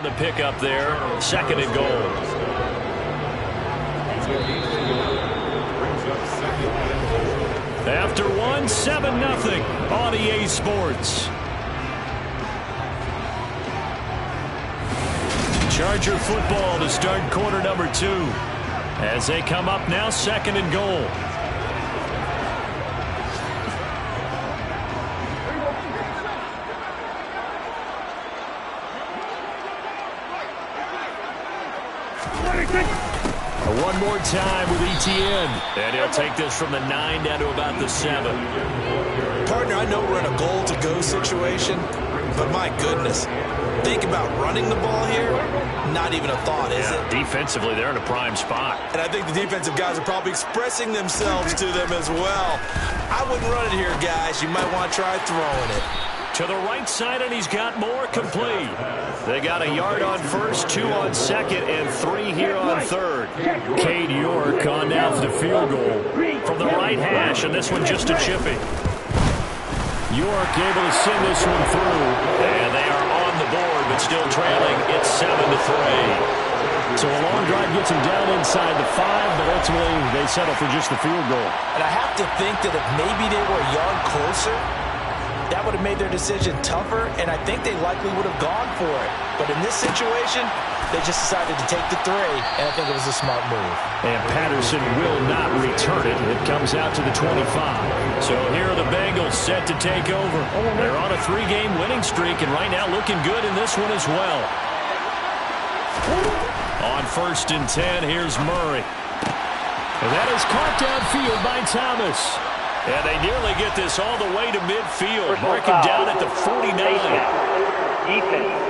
the pickup there. 2nd and goal. After one, 7-0 on EA Sports. Charger football to start quarter number 2. As they come up now, 2nd and goal. One more time with ETN. And he'll take this from the 9 down to about the 7. Partner, I know we're in a goal-to-go situation, but my goodness, think about running the ball here. Not even a thought, is it? Defensively, they're in a prime spot. And I think the defensive guys are probably expressing themselves to them as well. I wouldn't run it here, guys. You might want to try throwing it. To the right side, and he's got more complete. They got a yard on first, 2 on second, and 3 here on third. Cade York on down for the field goal from the right hash, and this one just a chippy. York able to send this one through, and they are on the board, but still trailing. It's 7-3. So a long drive gets them down inside the 5, but ultimately they settle for just the field goal. And I have to think that if maybe they were a yard closer, that would have made their decision tougher, and I think they likely would have gone for it. But in this situation, they just decided to take the 3, and I think it was a smart move. And Patterson will not return it. It comes out to the 25. So here are the Bengals set to take over. They're on a 3-game winning streak, and right now looking good in this one as well. On 1st and 10, here's Murray. And that is caught downfield by Thomas. And they nearly get this all the way to midfield. Mark him down at the 49. Defense.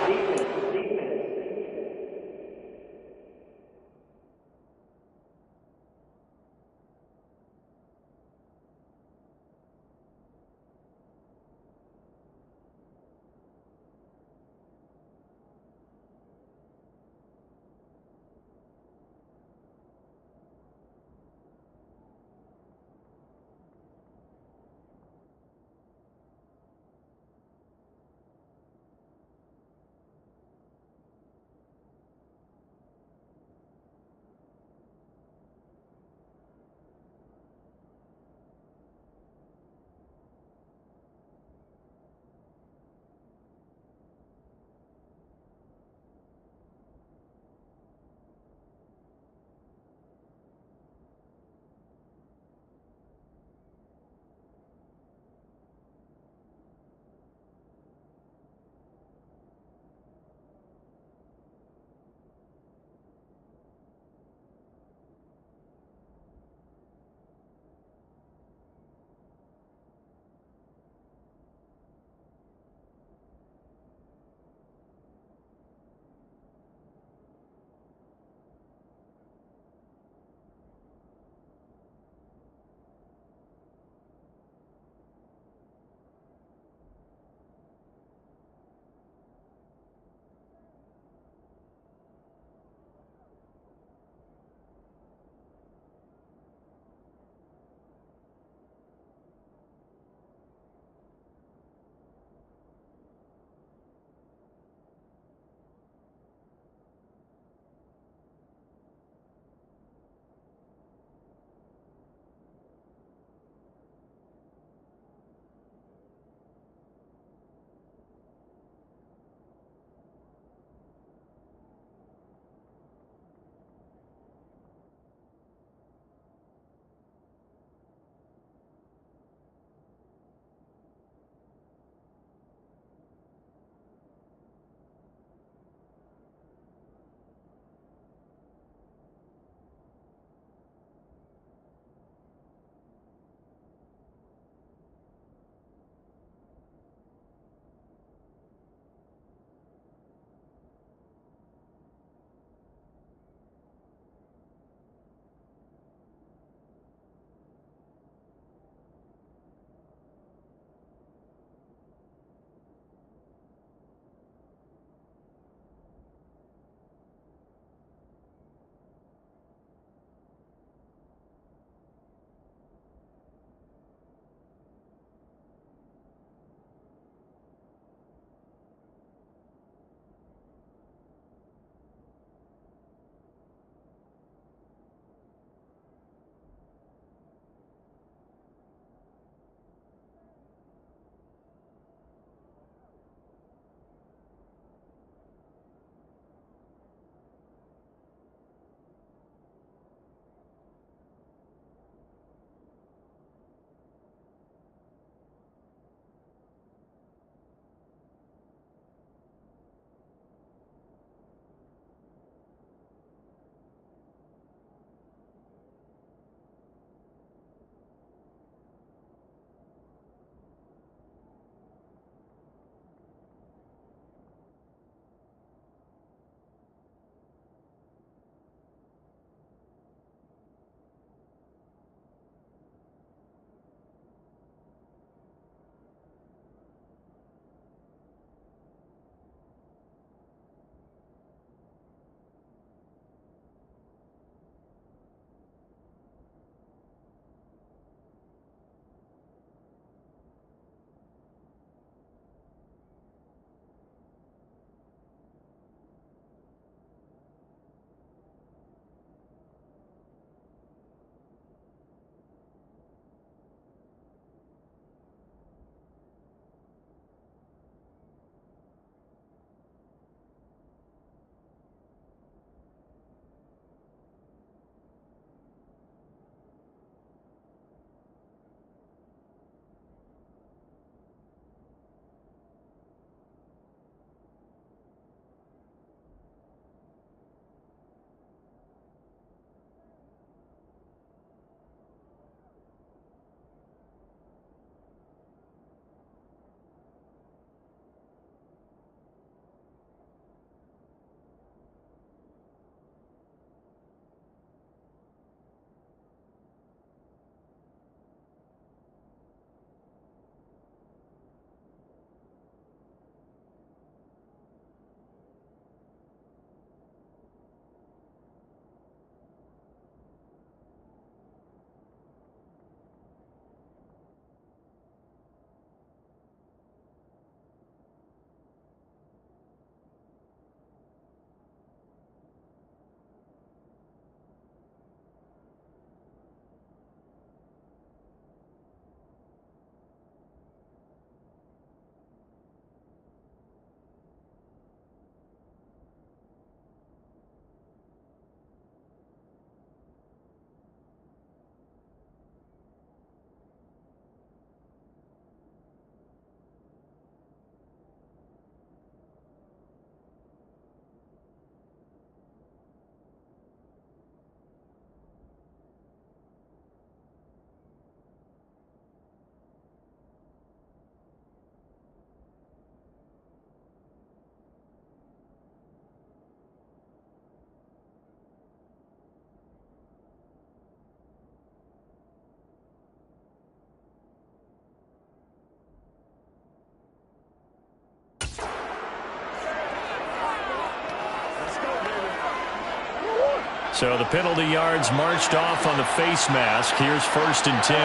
So the penalty yards marched off on the face mask. Here's 1st and 10.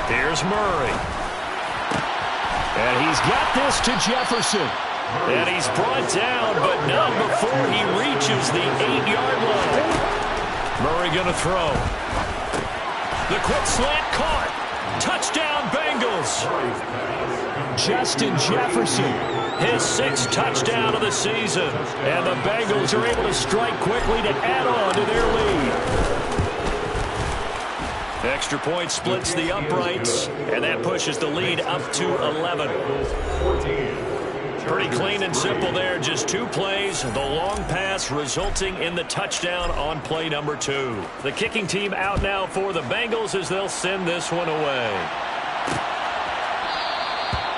Here's Murray. And he's got this to Jefferson. And he's brought down, but not before he reaches the 8-yard line. Murray going to throw. The quick slant caught. Touchdown, Bengals. Justin Jefferson, his 6th touchdown of the season. And the Bengals are able to strike quickly to add on to their lead. Extra point splits the uprights, and that pushes the lead up to 11. Pretty clean and simple there. Just 2 plays. The long pass resulting in the touchdown on play number 2. The kicking team out now for the Bengals as they'll send this one away.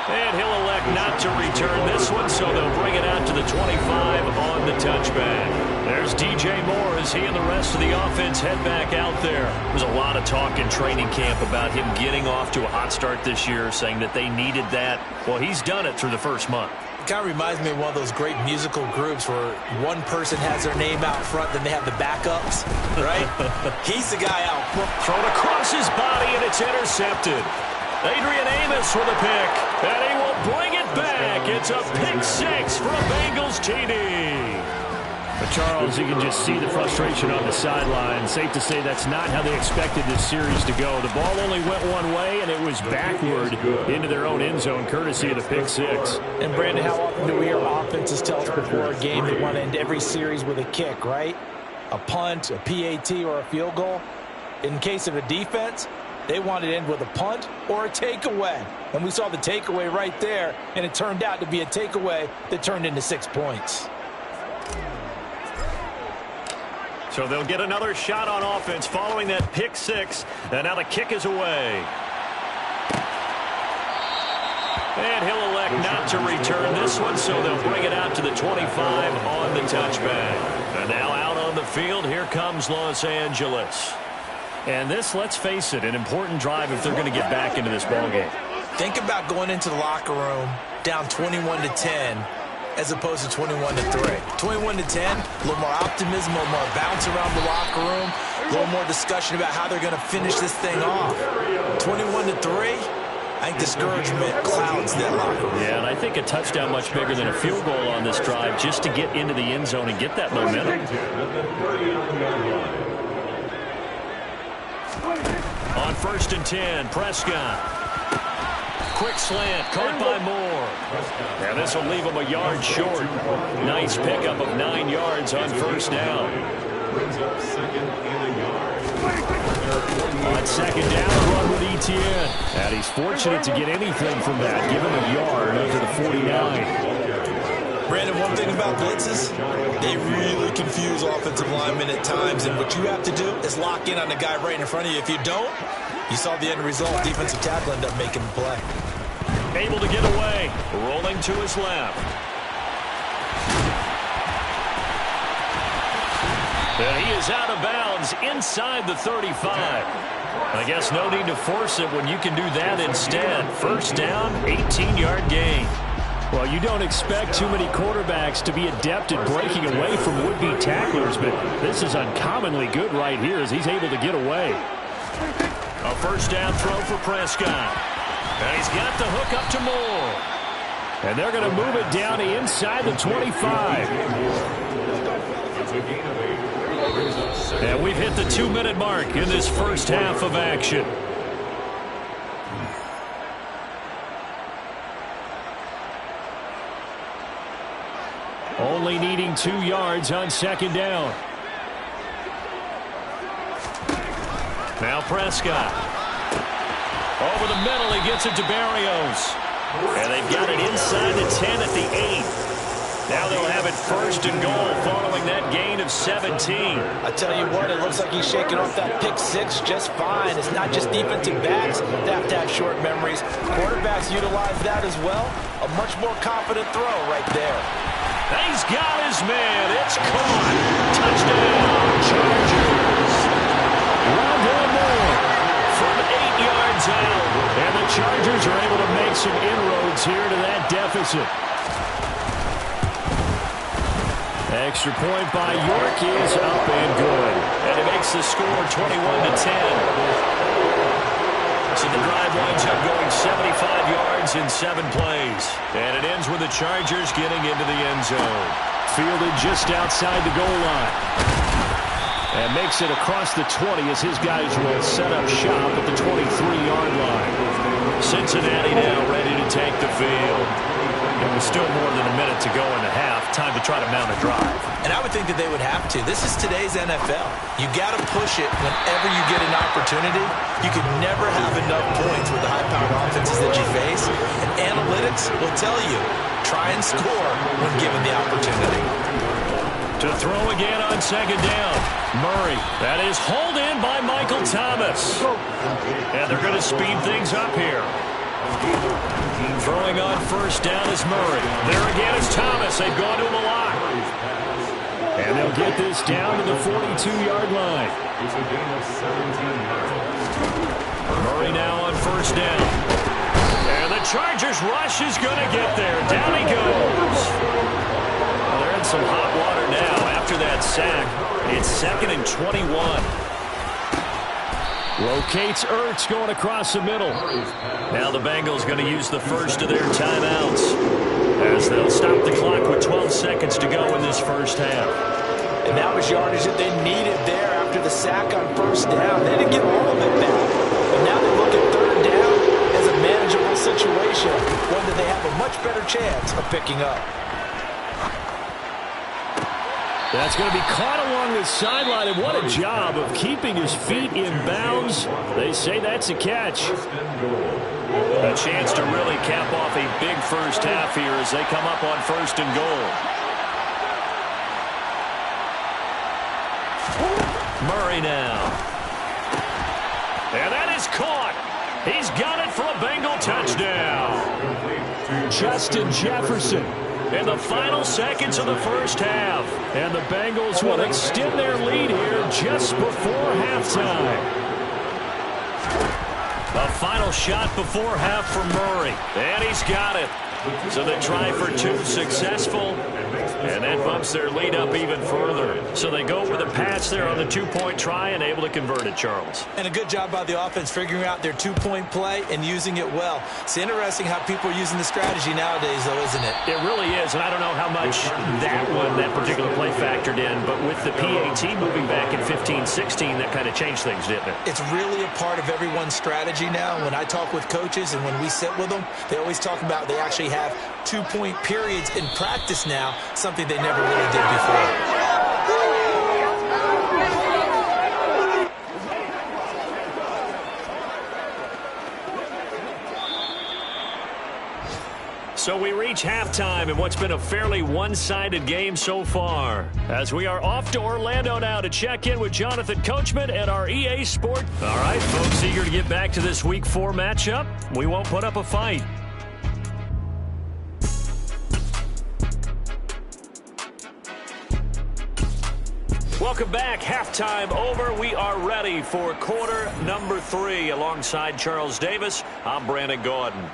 And he'll elect not to return this one, so they'll bring it out to the 25 on the touchback. There's DJ Moore as he and the rest of the offense head back out there. There's a lot of talk in training camp about him getting off to a hot start this year, saying that they needed that. Well, he's done it through the first month. It kind of reminds me of one of those great musical groups where one person has their name out front, then they have the backups, right? He's the guy out front. Thrown across his body, and it's intercepted. Adrian Amos with a pick, and he will bring it back. It's a pick 6 for a Bengals TD. But Charles, you can just see the frustration on the sideline. Safe to say that's not how they expected this series to go. The ball only went one way, and it was backward into their own end zone, courtesy of the pick 6. And, Brandon, how often do we hear offenses tell us before a game they want to end every series with a kick, right? A punt, a PAT, or a field goal. In case of a defense, they wanted to end with a punt or a takeaway. And we saw the takeaway right there, and it turned out to be a takeaway that turned into 6 points. So they'll get another shot on offense following that pick 6. And now the kick is away. And he'll elect not to return this one, so they'll bring it out to the 25 on the touchback. And now out on the field, here comes Los Angeles. And this, let's face it, an important drive if they're going to get back into this ballgame. Think about going into the locker room down 21-10 as opposed to 21-3. 21-10, a little more optimism, a little more bounce around the locker room, a little more discussion about how they're going to finish this thing off. 21-3, I think discouragement clouds that locker room. Yeah, and I think a touchdown much bigger than a field goal on this drive just to get into the end zone and get that momentum. On 1st and 10, Prescott. Quick slant, caught by Moore. And this will leave him a yard short. Nice pickup of 9 yards on 1st down. On 2nd down, run with Etienne. And he's fortunate to get anything from that. Give him a yard up to the 49. Brandon, one thing about blitzes, they really confuse offensive linemen at times, and what you have to do is lock in on the guy right in front of you. If you don't, you saw the end result. Defensive tackle ended up making the play. Able to get away, rolling to his left. And he is out of bounds inside the 35. I guess no need to force it when you can do that instead. 1st down, 18-yard gain. Well, you don't expect too many quarterbacks to be adept at breaking away from would-be tacklers, but this is uncommonly good right here as he's able to get away. A 1st down throw for Prescott. And he's got the hook up to Moore. And they're going to move it down to inside the 25. And we've hit the 2-minute mark in this first half of action. Only needing 2 yards on 2nd down. Now Prescott. Over the middle, he gets it to Barrios. And they've got it inside the 10 at the 8. Now they'll have it 1st and goal following that gain of 17. I tell you what, it looks like he's shaking off that pick 6 just fine. It's not just defensive backs that have to have short memories. Quarterbacks utilize that as well. A much more confident throw right there. He's got his man. It's caught. Touchdown, Chargers. Rondell Moore from 8 yards out. And the Chargers are able to make some inroads here to that deficit. Extra point by York is up and good. And it makes the score 21-10. So the drive winds up going 75 yards in 7 plays. And it ends with the Chargers getting into the end zone. Fielded just outside the goal line. And makes it across the 20 as his guys will set up shop at the 23-yard line. Cincinnati now ready to take the field. And with still more than a minute to go in the half, time to try to mount a drive. And I would think that they would have to. This is today's NFL. You got to push it whenever you get an opportunity. You can never have enough points with the high-powered offenses that you face. And analytics will tell you, try and score when given the opportunity. To throw again on second down. Murray. That is hauled in by Michael Thomas. And they're going to speed things up here. Throwing on first down is Murray. There again is Thomas. They've gone to him a lot. And they'll get this down to the 42-yard line. Murray now on first down. And the Chargers rush is going to get there. Down he goes. Well, they're in some hot water now after that sack. It's 2nd and 21. Rotates Ertz going across the middle. Now the Bengals going to use the first of their timeouts as they'll stop the clock with 12 seconds to go in this first half. And that was yardage that they needed there after the sack on first down. They didn't get all of it back. But now they look at third down as a manageable situation, one that they have a much better chance of picking up. That's going to be caught along the sideline, and what a job of keeping his feet in bounds. They say that's a catch. A chance to really cap off a big first half here as they come up on 1st and goal. Murray now. And that is caught. He's got it for a Bengal touchdown. Justin Jefferson. In the final seconds of the first half. And the Bengals will extend their lead here just before halftime. A final shot before half for Murray. And he's got it. So they try for 2, successful. And that bumps their lead up even further. So they go with a pass there on the 2-point try and able to convert it, Charles. And a good job by the offense figuring out their 2-point play and using it well. It's interesting how people are using the strategy nowadays, though, isn't it? It really is, and I don't know how much that particular play factored in, but with the PAT moving back in 15-16, that kind of changed things, didn't it? It's really a part of everyone's strategy now. When I talk with coaches and when we sit with them, they always talk about they actually have 2-point periods in practice now, something they never really did before. So we reach halftime in what's been a fairly one-sided game so far. As we are off to Orlando now to check in with Jonathan Coachman at our EA Sport. All right, folks, eager to get back to this Week 4 matchup. We won't put up a fight. Welcome back. Halftime over. We are ready for quarter number 3. Alongside Charles Davis, I'm Brandon Gordon.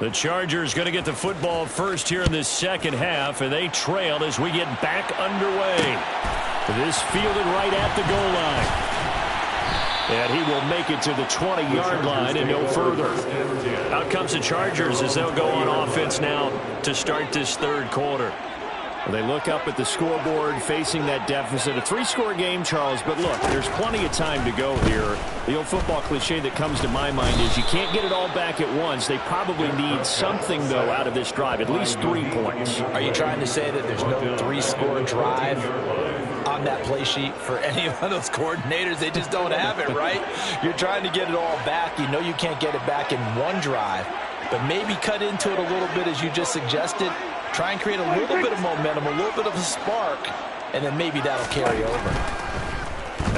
The Chargers going to get the football first here in this second half, and they trail as we get back underway. This fielded right at the goal line. And he will make it to the 20-yard line and no further. Out comes the Chargers as they'll go on offense now to start this third quarter. They look up at the scoreboard facing that deficit. A 3-score game, Charles, but look, there's plenty of time to go here. The old football cliche that comes to my mind is you can't get it all back at once. They probably need something, though, out of this drive, at least 3 points. Are you trying to say that there's no 3-score drive on that play sheet for any of those coordinators? They just don't have it, right? You're trying to get it all back. You know you can't get it back in one drive, but maybe cut into it a little bit as you just suggested. Try and create a little bit of momentum, a little bit of a spark, and then maybe that'll carry over.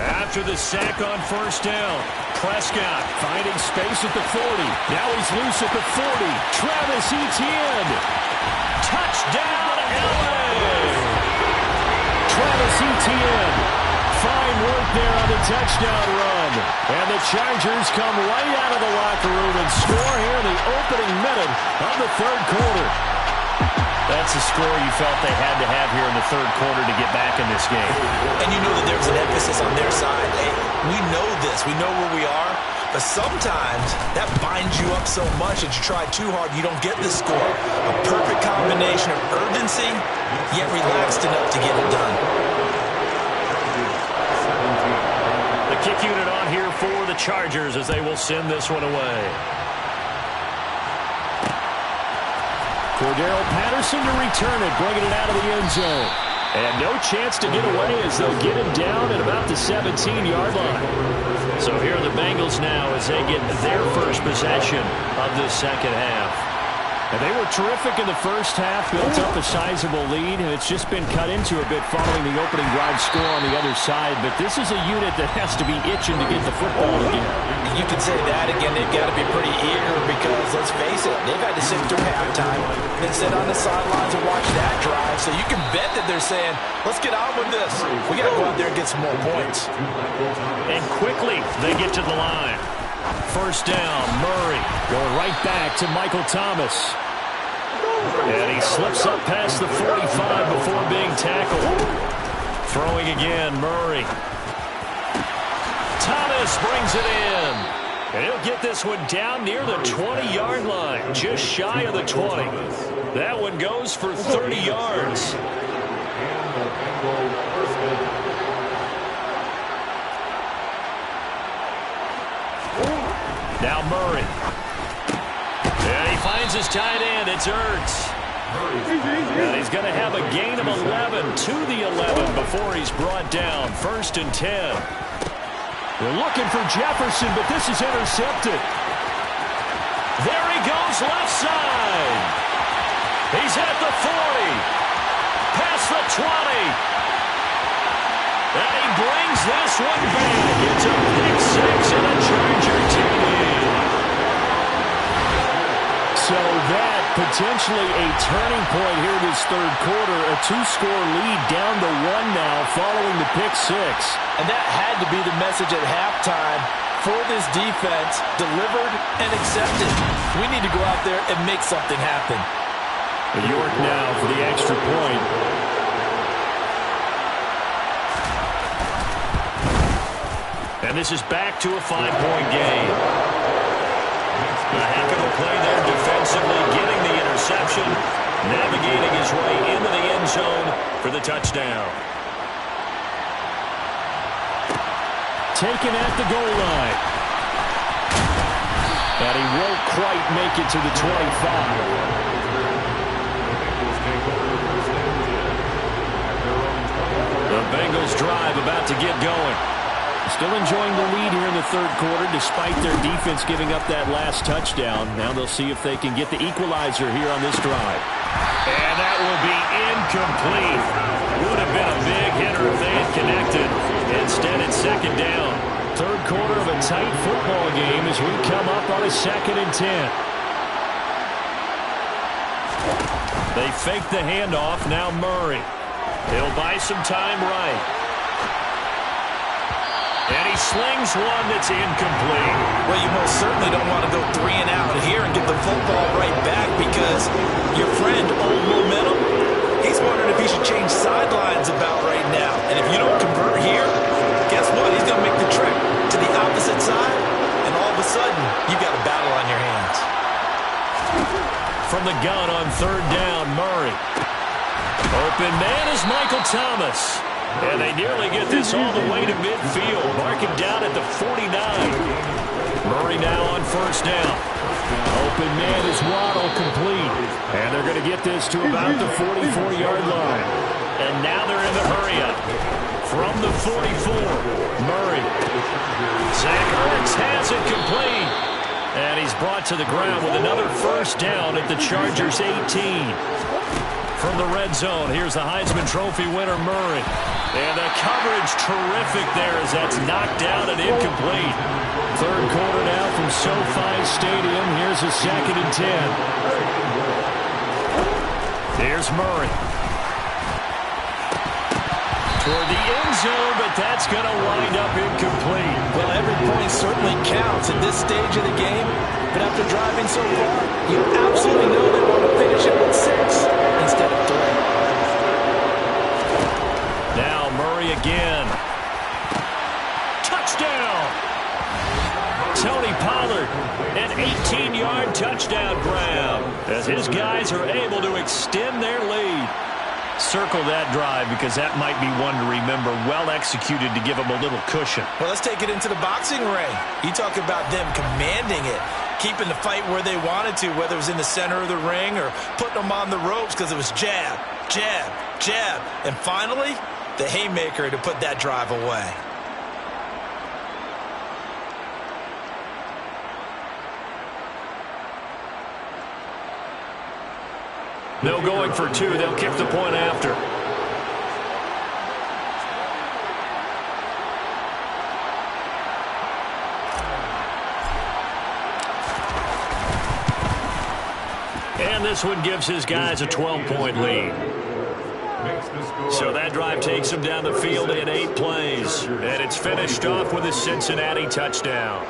After the sack on first down, Prescott finding space at the 40. Now he's loose at the 40. Travis Etienne. Touchdown, LA! Travis Etienne fine work there on the touchdown run. And the Chargers come right out of the locker room and score here in the opening minute of the third quarter. That's a score you felt they had to have here in the third quarter to get back in this game. And you know that there's an emphasis on their side. Hey, we know this. We know where we are. But sometimes that binds you up so much that you try too hard, you don't get the score. A perfect combination of urgency, yet relaxed enough to get it done. The kick unit on here for the Chargers as they will send this one away. Cordero Patterson to return it, bringing it out of the end zone. And no chance to get away as they'll get him down at about the 17-yard line. So here are the Bengals now as they get their first possession of this second half. And they were terrific in the first half, built up a sizable lead, and it's just been cut into a bit following the opening drive score on the other side. But this is a unit that has to be itching to get the football again. You can say that again. They've got to be pretty eager because, let's face it, they've had to sit through halftime, then sit on the sidelines and watch that drive. So you can bet that they're saying, let's get on with this. We got to go out there and get some more points. And quickly, they get to the line. First down, Murray going right back to Michael Thomas. And he slips up past the 45 before being tackled. Throwing again, Murray. Thomas brings it in. And he'll get this one down near the 20-yard line, just shy of the 20. That one goes for 30 yards. Now Murray. And he finds his tight end. It's Ertz. And he's going to have a gain of 11 to the 11 before he's brought down. First and 10. They're looking for Jefferson, but this is intercepted. There he goes, left side. He's at the 40. Past the 20. And he brings this one back. It's a pick six and a Charger TD. So that potentially a turning point here this third quarter. A two-score lead down to one now following the pick six. And that had to be the message at halftime for this defense, delivered and accepted. We need to go out there and make something happen. York now for the extra point. And this is back to a 5-point game. A heck of a play there defensively, getting the interception, navigating his way into the end zone for the touchdown. Taken at the goal line. And he won't quite make it to the 25. The Bengals drive about to get going. Still enjoying the lead here in the third quarter despite their defense giving up that last touchdown. Now they'll see if they can get the equalizer here on this drive. And that will be incomplete. Would have been a big hitter if they had connected. Instead, it's second down. Third quarter of a tight football game as we come up on a 2nd and 10. They fake the handoff. Now Murray. He'll buy some time right. And he slings one that's incomplete. Well, you most certainly don't want to go 3 and out here and get the football right back because your friend, Old Momentum, he's wondering if he should change sidelines about right now. And if you don't convert here, guess what? He's going to make the trip to the opposite side, and all of a sudden, you've got a battle on your hands. From the gun on third down, Murray. Open man is Michael Thomas. And they nearly get this all the way to midfield. Mark him down at the 49. Murray now on first down. Open man is Waddle, complete. And they're going to get this to about the 44-yard line. And now they're in the hurry-up. From the 44, Murray. Zach Ertz has it complete. And he's brought to the ground with another first down at the Chargers' 18. From the red zone, here's the Heisman Trophy winner, Murray. And the coverage terrific there as that's knocked down and incomplete. Third quarter now from SoFi Stadium. Here's a 2nd and 10. Here's Murray. For the end zone, but that's going to wind up incomplete. Well, every point certainly counts at this stage of the game. But after driving so far, you absolutely know they want to finish it with 6 instead of 3. Now Murray again. Touchdown! Tony Pollard, an 18-yard touchdown grab as his guys are able to extend their lead. Circle that drive because that might be one to remember. Well executed to give them a little cushion. Well, let's take it into the boxing ring. You talk about them commanding it, keeping the fight where they wanted to, whether it was in the center of the ring or putting them on the ropes because it was jab, jab, jab. And finally, the haymaker to put that drive away. No going for 2. They'll kick the point after. And this one gives his guys a 12-point lead. So that drive takes them down the field in 8 plays. And it's finished off with a Cincinnati touchdown.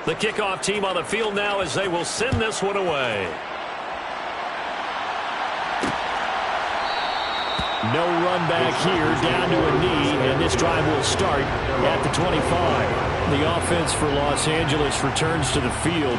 The kickoff team on the field now as they will send this one away. No run back here, down to a knee, and this drive will start at the 25. The offense for Los Angeles returns to the field.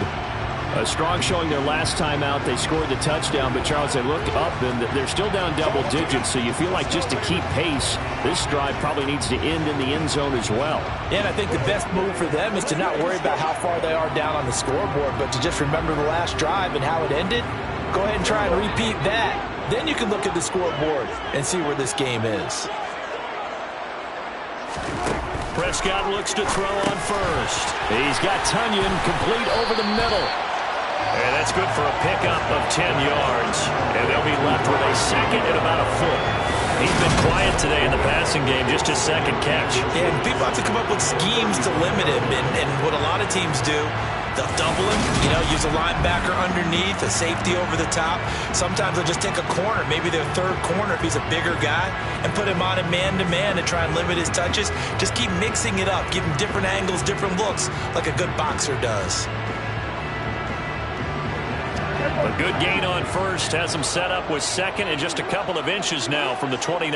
A strong showing their last time out. They scored the touchdown, but Charles, they looked up, and they're still down double digits, so you feel like just to keep pace, this drive probably needs to end in the end zone as well. Yeah, and I think the best move for them is to not worry about how far they are down on the scoreboard, but to just remember the last drive and how it ended. Go ahead and try and repeat that. Then you can look at the scoreboard and see where this game is. Prescott looks to throw on first. He's got Tunyon complete over the middle. And that's good for a pickup of 10 yards. And they'll be left with a second and about a foot. He's been quiet today in the passing game, just his second catch. And people have to come up with schemes to limit him. And what a lot of teams do, they'll double him, use a linebacker underneath, a safety over the top. Sometimes they'll just take a corner, maybe their third corner if he's a bigger guy, and put him on a man-to-man to try and limit his touches. Just keep mixing it up, give him different angles, different looks, like a good boxer does. A good gain on first has him set up with second and just a couple of inches now from the 29.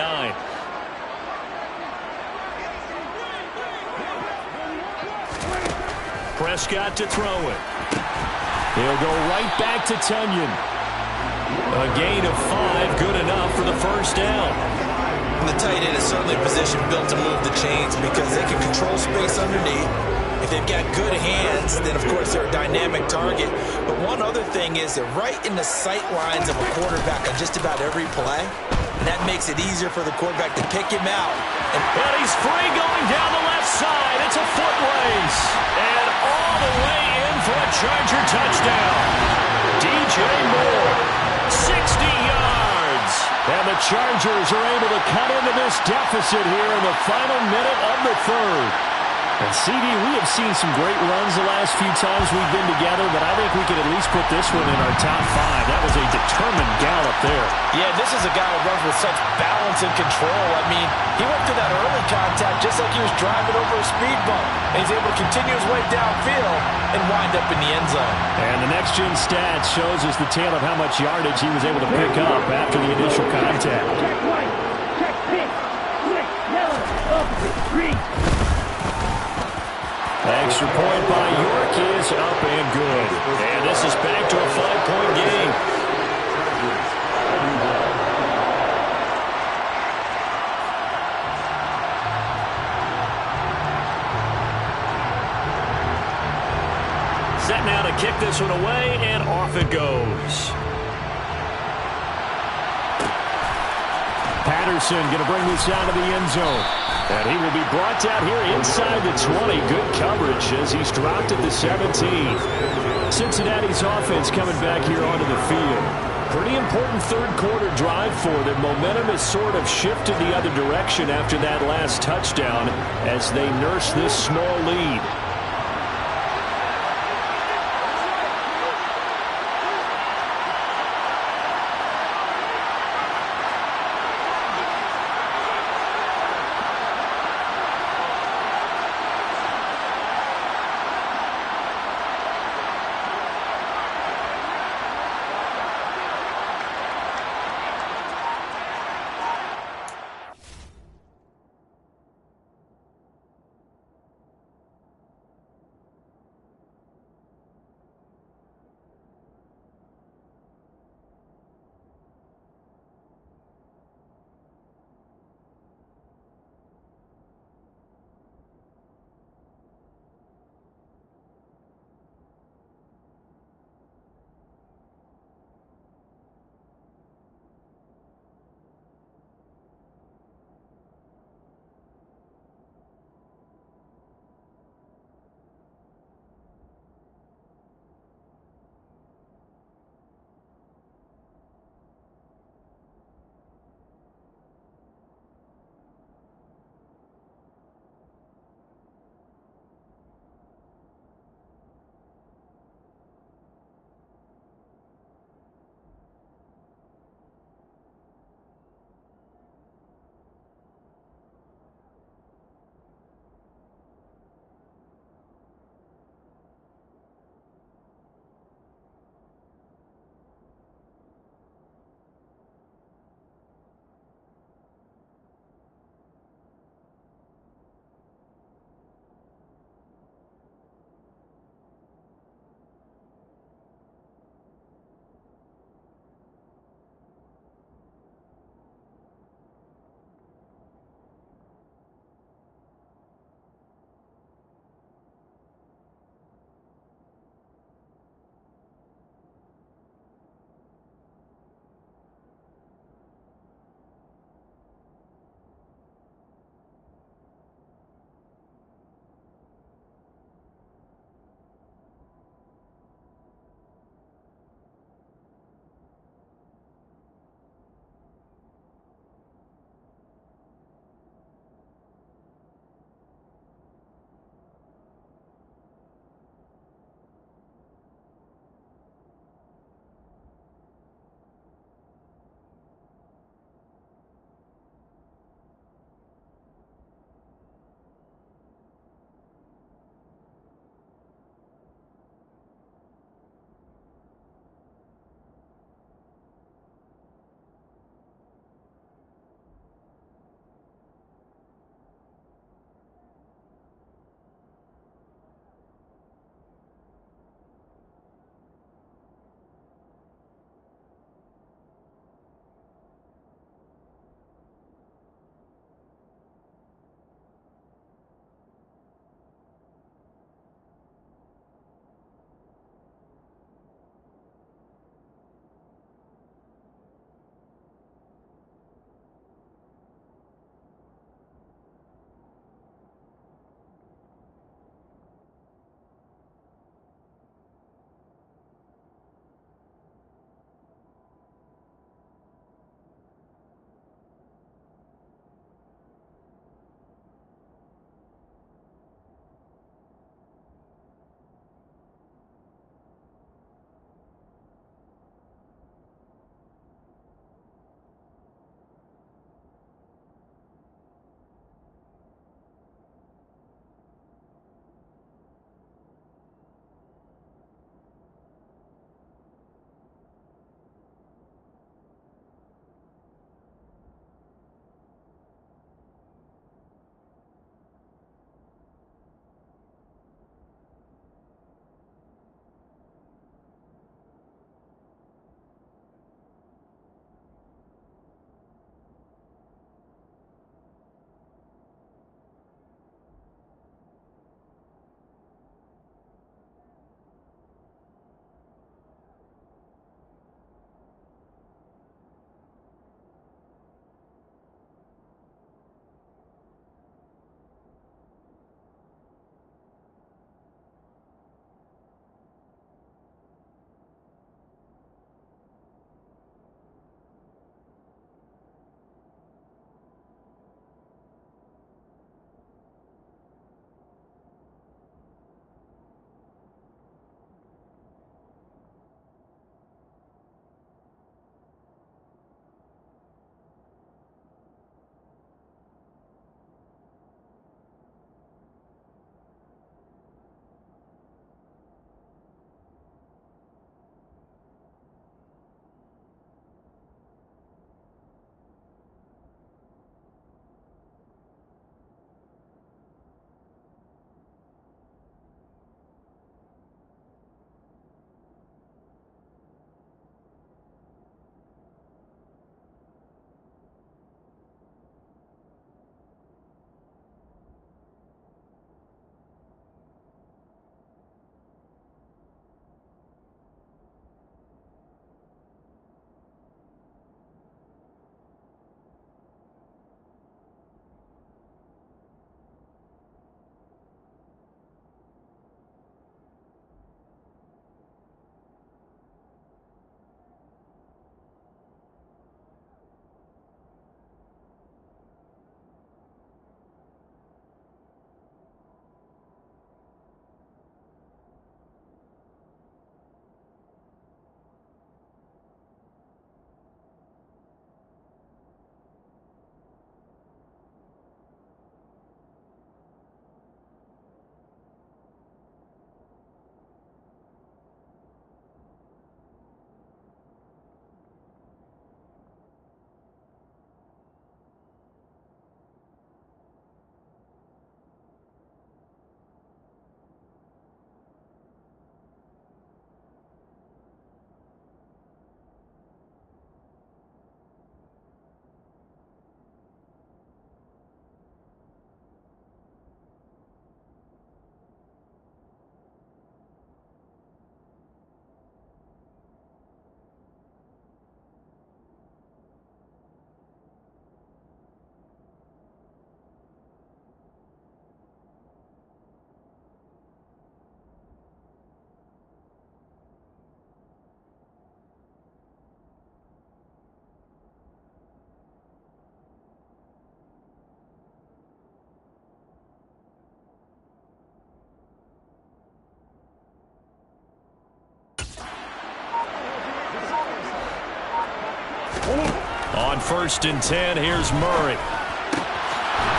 Prescott to throw it. He'll go right back to Tunyon. A gain of 5, good enough for the first down. And the tight end is certainly a position built to move the chains because they can control space underneath. If they've got good hands, then of course they're a dynamic target. But one other thing is they're right in the sight lines of a quarterback on just about every play. And that makes it easier for the quarterback to pick him out. And he's free going down the left side. It's a foot race. And all the way in for a Charger touchdown. DJ Moore, 60 yards. And the Chargers are able to cut into this deficit here in the final minute of the third. And CD, we have seen some great runs the last few times we've been together, but I think we could at least put this one in our top 5. That was a determined gallop there. Yeah, this is a guy who runs with such balance and control. I mean, he went through that early contact just like he was driving over a speed bump. And he's able to continue his way downfield and wind up in the end zone. And the next-gen stats shows us the tale of how much yardage he was able to pick up after the initial contact. Check right. Check pitch. Switch. Yellow. Opposite. Green. Extra point by York is up and good. And this is back to a 5-point game. Set Set now to kick this one away, and off it goes. Patterson going to bring this out of the end zone. And he will be brought down here inside the 20. Good coverage as he's dropped at the 17. Cincinnati's offense coming back here onto the field. Pretty important third-quarter drive for them. Momentum has sort of shifted the other direction after that last touchdown as they nurse this small lead. On 1st and 10, here's Murray.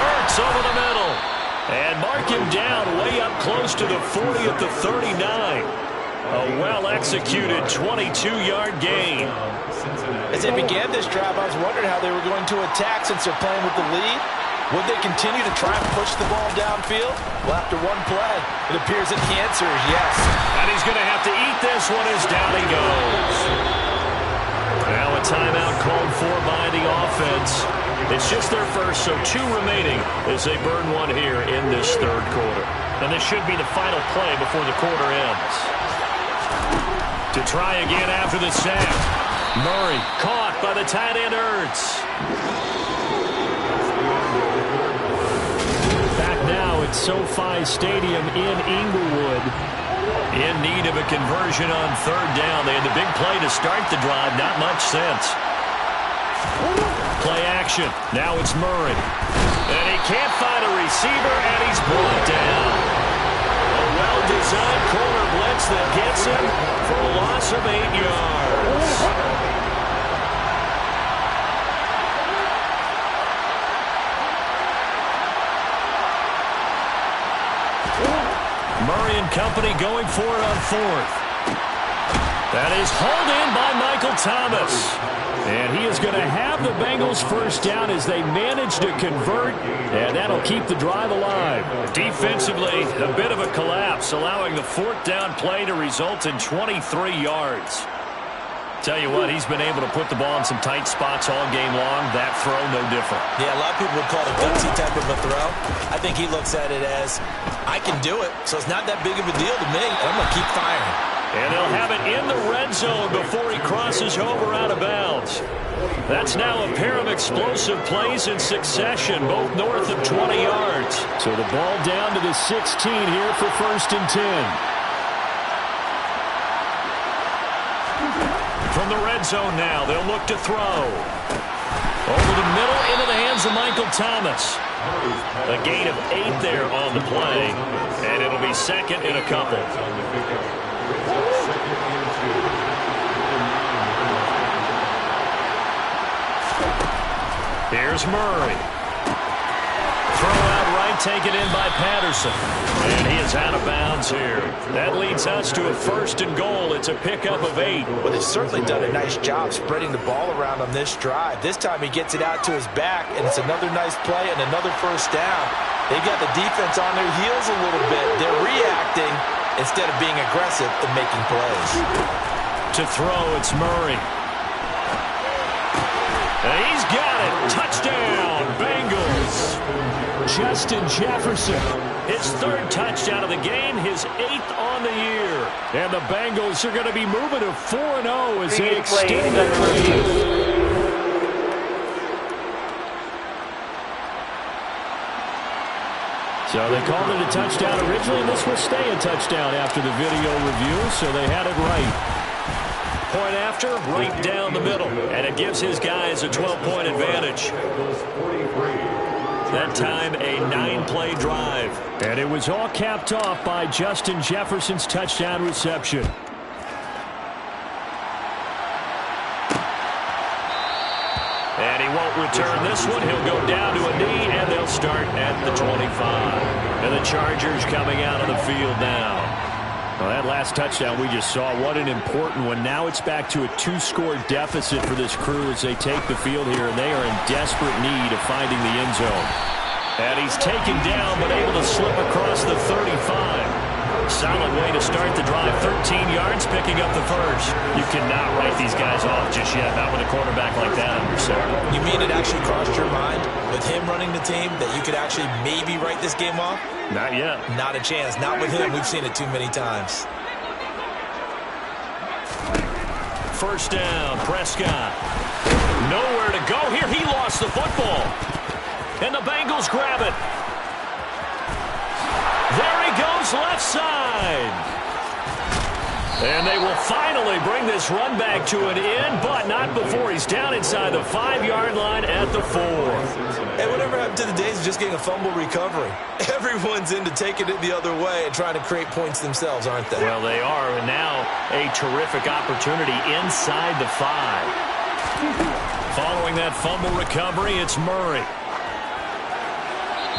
Ertz over the middle. And mark him down way up close to the 40 at the 39. A well-executed 22-yard gain. As they began this drive, I was wondering how they were going to attack since they're playing with the lead. Would they continue to try and push the ball downfield? Well, after one play, it appears that the answer is yes. And he's going to have to eat this one as down he goes. Now a timeout called for by the offense. It's just their first, so 2 remaining as they burn one here in this 3rd quarter. And this should be the final play before the quarter ends. To try again after the sack. Murray caught by the tight end Ertz. Back now at SoFi Stadium in Inglewood. In need of a conversion on 3rd down. They had the big play to start the drive. Not much sense. Play action. Now it's Murray. And he can't find a receiver, and he's brought down. A well-designed corner blitz that gets him for a loss of 8 yards. Murray and company going for it on 4th. That is hauled in by Michael Thomas. And he is going to have the Bengals first down as they manage to convert, and that'll keep the drive alive. Defensively, a bit of a collapse, allowing the 4th down play to result in 23 yards. Tell you what, he's been able to put the ball in some tight spots all game long. That throw, no different. Yeah, a lot of people would call it a gutsy type of a throw. I think he looks at it as, I can do it, so it's not that big of a deal to me, and I'm going to keep firing. And they'll have it in the red zone before he crosses over out of bounds. That's now a pair of explosive plays in succession, both north of 20 yards. So the ball down to the 16 here for 1st and 10. From the red zone now, they'll look to throw. Over the middle, into the hands of Michael Thomas. A gain of 8 there on the play, and it'll be 2nd and a couple. Here's Murray. Throw out right, taken in by Patterson. And he is out of bounds here. That leads us to a 1st and goal. It's a pickup of 8. Well, they've certainly done a nice job spreading the ball around on this drive. This time he gets it out to his back, and it's another nice play and another 1st down. They've got the defense on their heels a little bit. They're reacting instead of being aggressive and making plays. To throw, it's Murray. And he's got it. Touchdown, Bengals. Justin Jefferson. His 3rd touchdown of the game, his 8th on the year. And the Bengals are going to be moving to 4-0 as they extend their lead. So they called it a touchdown originally, and this will stay a touchdown after the video review, so they had it right. Point after, right down the middle. And it gives his guys a 12-point advantage. That time, a 9-play drive. And it was all capped off by Justin Jefferson's touchdown reception. And he won't return this one. He'll go down to a knee, and they'll start at the 25. And the Chargers coming out of the field now. Well, that last touchdown we just saw, what an important one. Now it's back to a 2-score deficit for this crew as they take the field here, and they are in desperate need of finding the end zone. And he's taken down, but able to slip across the 35. Solid way to start the drive. 13 yards, picking up the 1st. You cannot write these guys off just yet, not with a quarterback like that under center. You mean it actually crossed your mind with him running the team that you could actually maybe write this game off? Not yet. Not a chance. Not with him. We've seen it too many times. 1st down, Prescott. Nowhere to go here. He lost the football. And the Bengals grab it. There he goes, left side. And they will finally bring this run back to an end, but not before he's down inside the 5-yard line at the 4. Hey, whatever happened to the days of just getting a fumble recovery? Everyone's into taking it the other way and trying to create points themselves, aren't they? Well, they are, and now a terrific opportunity inside the 5. Following that fumble recovery, it's Murray.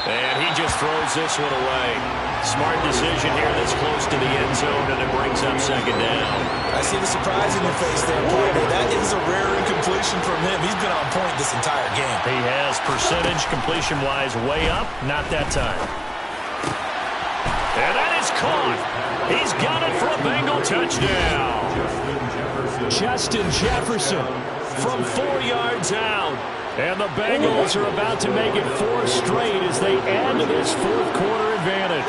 And he just throws this one away. Smart decision here that's close to the end zone, and it brings up second down. I see the surprise in your face there, partner. That is a rare incompletion from him. He's been on point this entire game. He has percentage completion-wise way up, not that time. And that is caught. He's got it for a Bengal touchdown. Justin Jefferson from 4 yards out. And the Bengals are about to make it 4 straight as they add to this fourth quarter advantage.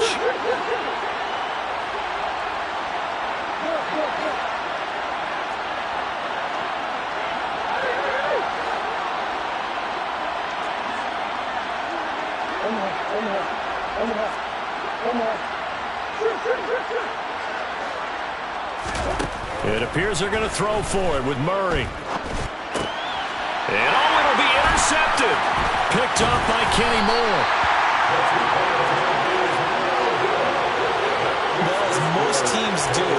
It appears they're going to throw for it with Murray. And it'll be intercepted. Picked up by Kenny Moore. Well, as most teams do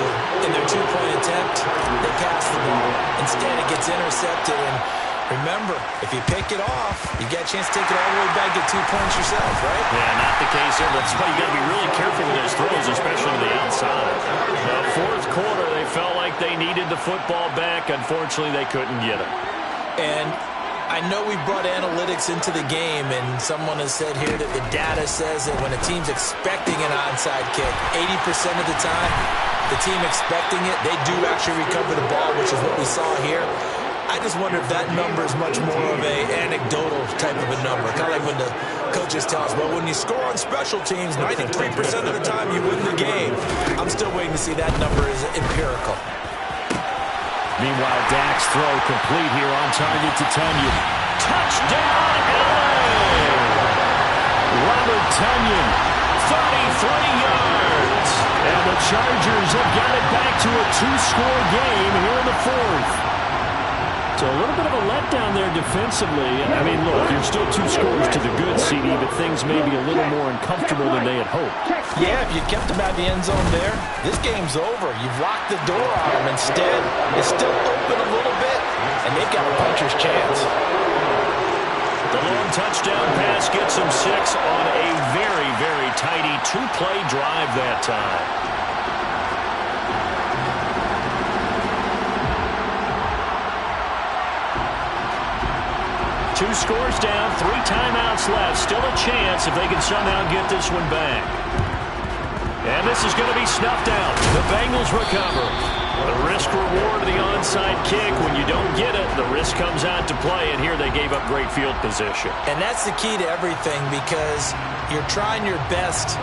in their two-point attempt, they pass the ball. Instead, it gets intercepted. And remember, if you pick it off, you get a chance to take it all the way back, get 2 points yourself, right? Yeah, not the case here. That's why you got to be really careful with those throws, especially to the outside. The fourth quarter, they felt like they needed the football back. Unfortunately, they couldn't get it. And I know we brought analytics into the game, and someone has said here that the data says that when a team's expecting an onside kick, 80% of the time, the team expecting it, they do actually recover the ball, which is what we saw here. I just wonder if that number is much more of a anecdotal type of a number. Kind of like when the coaches tell us, well, when you score on special teams, 93% of the time you win the game. I'm still waiting to see that number is empirical. Meanwhile, Dak's throw complete here on target to Tunyon. Touchdown, LA! Robert Tunyon, 33 yards. And the Chargers have got it back to a 2-score game here in the fourth. So a little bit of a letdown there defensively. I mean, look, you're still 2 scores to the good, CD, but things may be a little more uncomfortable than they had hoped. Yeah, if you kept them out of the end zone there, this game's over. You've locked the door on them. Instead, it's still open a little bit, and they've got a puncher's chance. The long touchdown pass gets them 6 on a very, very tidy 2-play drive that time. Two scores down, 3 timeouts left. Still a chance if they can somehow get this one back. And this is going to be snuffed out. The Bengals recover. The risk-reward of the onside kick. When you don't get it, the risk comes out to play. And here they gave up great field position. And that's the key to everything, because you're trying your best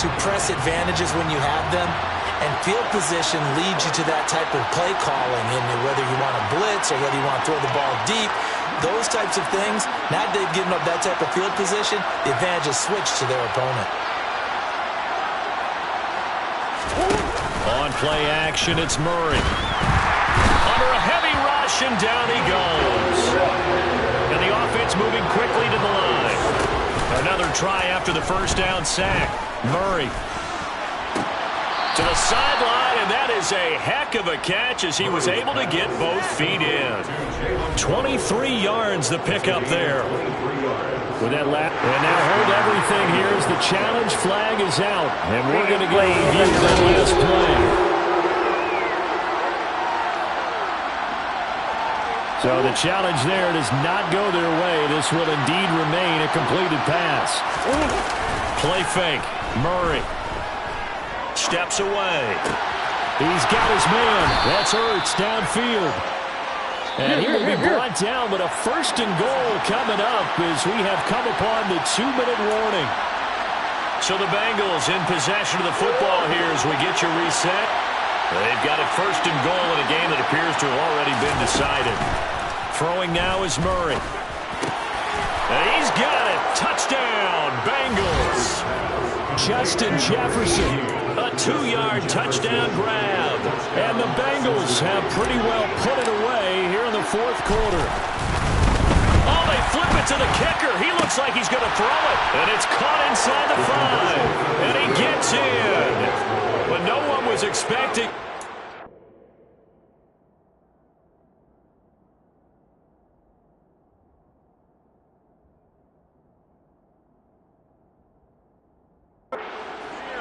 to press advantages when you have them. And field position leads you to that type of play calling, in whether you want to blitz or whether you want to throw the ball deep. Those types of things, now they've given up that type of field position, the advantage is switched to their opponent. On play action, it's Murray. Under a heavy rush, and down he goes. And the offense moving quickly to the line. Another try after the first down sack. Murray to the sideline, and that is a heck of a catch as he was able to get both feet in. 23 yards the pickup there. With that lap, and now hold everything here as the challenge flag is out, and we're going to get a review of that last play. So the challenge there does not go their way. This will indeed remain a completed pass. Play fake. Murray steps away. He's got his man. That's Ertz downfield. And he will be brought down, but a 1st and goal coming up as we have come upon the 2-minute warning. So the Bengals in possession of the football here as we get your reset. They've got it 1st and goal in a game that appears to have already been decided. Throwing now is Murray. And he's got it. Touchdown, Bengals. Justin Jefferson, a 2-yard touchdown grab. And the Bengals have pretty well put it away here in the fourth quarter. Oh, they flip it to the kicker. He looks like he's going to throw it. And it's caught inside the 5. And he gets in. But no one was expecting.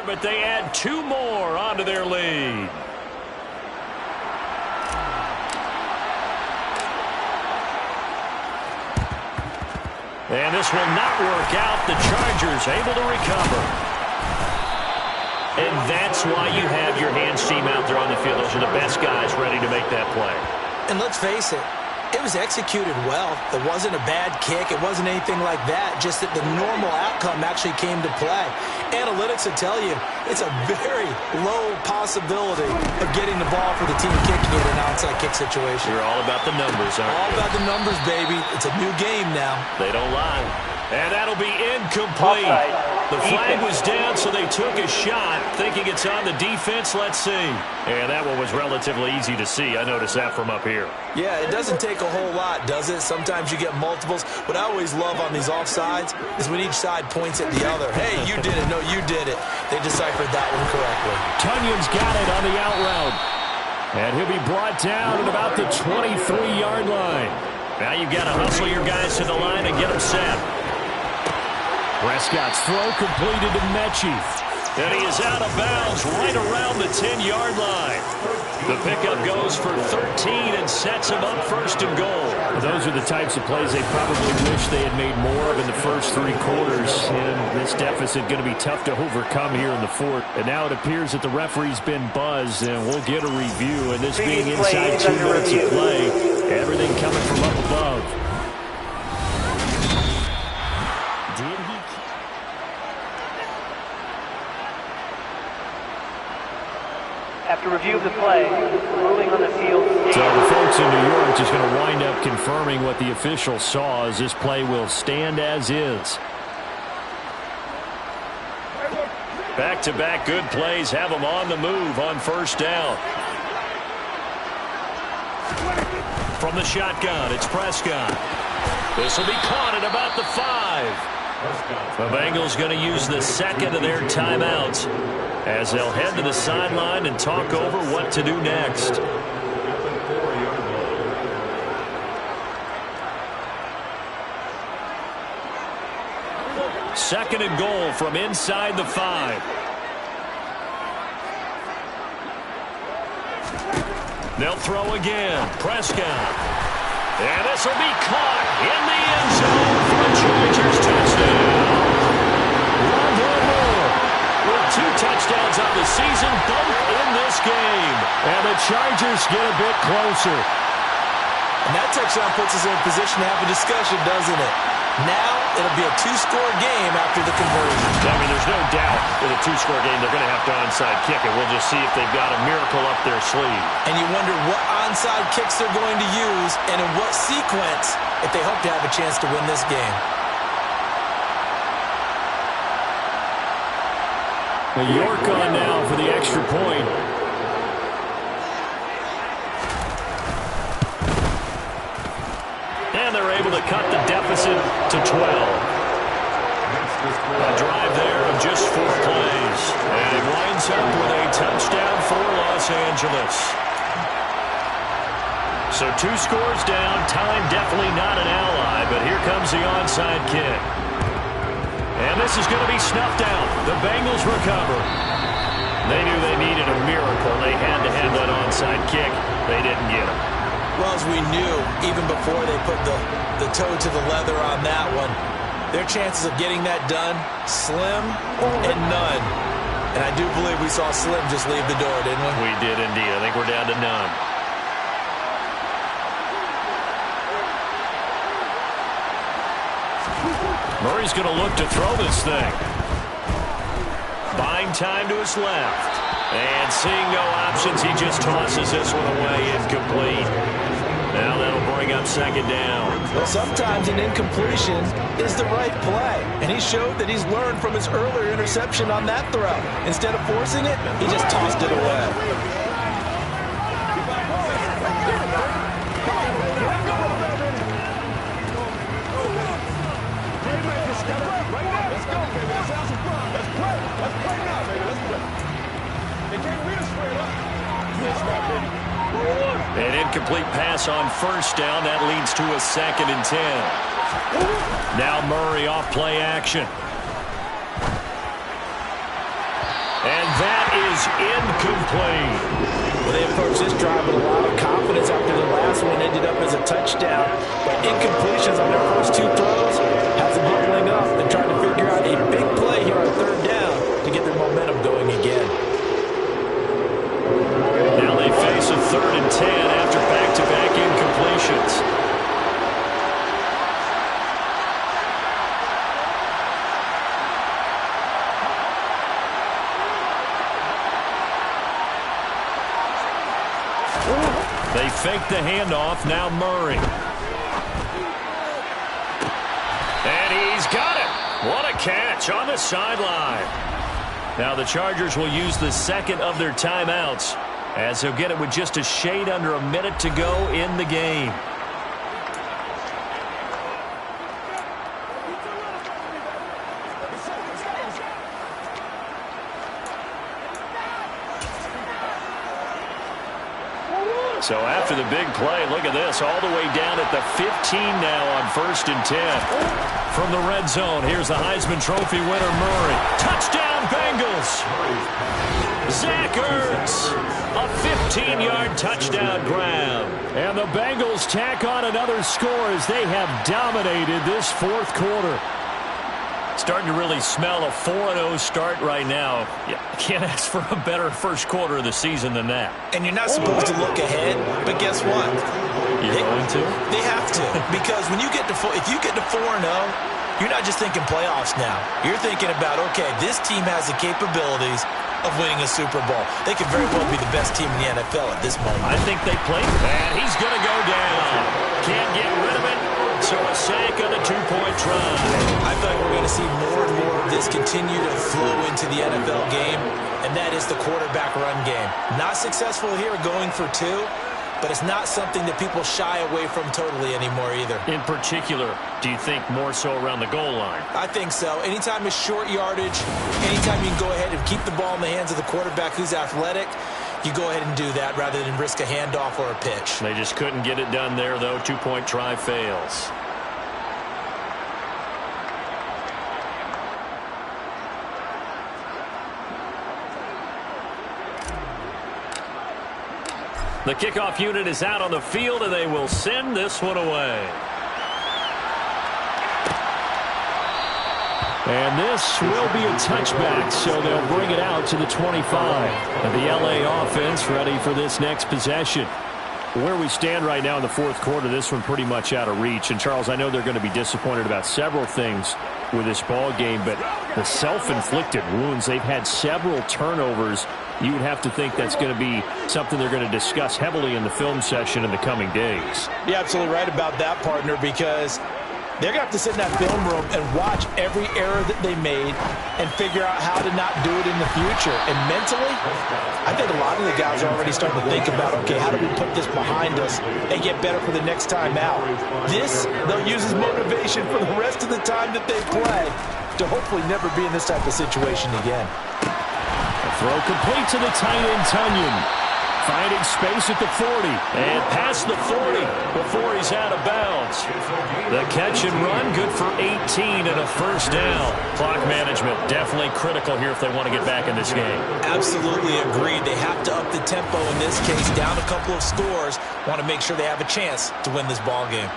But they add 2 more onto their lead. And this will not work out. The Chargers able to recover. And that's why you have your hands team out there on the field. Those are the best guys ready to make that play. And let's face it, it was executed well. It wasn't a bad kick. It wasn't anything like that. Just that the normal outcome actually came to play. Analytics will tell you it's a very low possibility of getting the ball for the team kicking it in an onside kick situation. You're all about the numbers, aren't you? All about the numbers, baby. It's a new game now. They don't lie. And that'll be incomplete. The flag was down, so they took a shot, thinking it's on the defense. Let's see. And that one was relatively easy to see. I noticed that from up here. Yeah, it doesn't take a whole lot, does it? Sometimes you get multiples. What I always love on these offsides is when each side points at the other. Hey, you did it. No, you did it. They deciphered that one correctly. Tunyon's got it on the out route. And he'll be brought down at about the 23-yard line. Now you've got to hustle your guys to the line and get them set. Prescott's throw completed to Mechie. And he is out of bounds right around the 10-yard line. The pickup goes for 13 and sets him up first and goal. Those are the types of plays they probably wish they had made more of in the first 3 quarters. And this deficit going to be tough to overcome here in the fourth. And now it appears that the referee's been buzzed, and we'll get a review. And this being inside 2 minutes of play, everything coming from up above. After review of the play, ruling on the field. So the folks in New York just going to wind up confirming what the official saw, as this play will stand as is. Back-to-back good plays have them on the move on first down. From the shotgun, it's Prescott. This will be caught at about the 5. The Bengals going to use the second of their timeouts as they'll head to the sideline and talk over what to do next. Second and goal from inside the 5. They'll throw again. Prescott. And this will be caught in the end zone for a Chargers touchdown. Rondell Moore with 2 touchdowns on the season, both in this game. And the Chargers get a bit closer. And that touchdown puts us in a position to have a discussion, doesn't it? Now it'll be a 2-score game after the conversion. I mean, there's no doubt with a 2-score game they're going to have to onside kick it. We'll just see if they've got a miracle up their sleeve. And you wonder what onside kicks they're going to use and in what sequence if they hope to have a chance to win this game. York on now for the extra point. And they're able to cut the deficit to 12. A drive there of just 4 plays. And it winds up with a touchdown for Los Angeles. So 2 scores down. Time definitely not an ally, but here comes the onside kick. And this is going to be snuffed out. The Bengals recover. They knew they needed a miracle. They had to have that onside kick. They didn't get it. Well, as we knew, even before they put the toe to the leather on that one, their chances of getting that done, slim and none. And I do believe we saw Slim just leave the door, didn't we? We did indeed. I think we're down to none. Murray's going to look to throw this thing. Buying time to his left. And seeing no options, he just tosses this one away, incomplete. Now that'll bring up second down. Well, sometimes an incompletion is the right play. And he showed that he's learned from his earlier interception on that throw. Instead of forcing it, he just tossed it away. An incomplete pass on first down. That leads to a 2nd and 10. Now Murray off play action. is incomplete. Well, they approached this drive with a lot of confidence after the last one ended up as a touchdown. But incompletions on their first two throws has them huddling up and trying to figure out a big play here on third down to get their momentum going again. Now they face a 3rd and 10 after back-to-back incompletions. They fake the handoff. Now Murray. And he's got it. What a catch on the sideline. Now the Chargers will use the second of their timeouts, as they'll get it with just a shade under a minute to go in the game. So after the big play, look at this, all the way down at the 15 now on 1st and 10. From the red zone, here's the Heisman Trophy winner, Murray. Touchdown, Bengals! Zach Ertz, a 15-yard touchdown grab. And the Bengals tack on another score as they have dominated this 4th quarter. Starting to really smell a 4-0 start right now. You can't ask for a better first quarter of the season than that. And you're not supposed to look ahead, but guess what? You're going to? They have to, because when you get to if you get to 4-0, you're not just thinking playoffs now. You're thinking about, okay, this team has the capabilities of winning a Super Bowl. They could very well be the best team in the NFL at this moment. I think they played. And he's going to go down. Can't get rid of it. So a sack on a 2-point try. I feel like we're going to see more and more of this continue to flow into the NFL game, and that is the quarterback run game. Not successful here going for 2, but it's not something that people shy away from totally anymore either. In particular, do you think more so around the goal line? I think so. Anytime it's short yardage, anytime you can go ahead and keep the ball in the hands of the quarterback who's athletic, you go ahead and do that rather than risk a handoff or a pitch. They just couldn't get it done there, though. 2-point try fails. The kickoff unit is out on the field, and they will send this one away. And this will be a touchback, so they'll bring it out to the 25. And the LA offense ready for this next possession. Where we stand right now in the 4th quarter, this one pretty much out of reach. And, Charles, I know they're going to be disappointed about several things with this ball game, but the self-inflicted wounds, they've had several turnovers. You would have to think that's going to be something they're going to discuss heavily in the film session in the coming days. You're absolutely right about that, partner, because they're going to have to sit in that film room and watch every error that they made and figure out how to not do it in the future. And mentally, I think a lot of the guys are already starting to think about, okay, how do we put this behind us and get better for the next time out? This, they'll use as motivation for the rest of the time that they play to hopefully never be in this type of situation again. Throw complete to the tight end, Tunyon. Finding space at the 40. And past the 40 before he's out of bounds. The catch and run, good for 18 and a first down. Clock management definitely critical here if they want to get back in this game. Absolutely agreed. They have to up the tempo in this case. Down a couple of scores. Want to make sure they have a chance to win this ball game.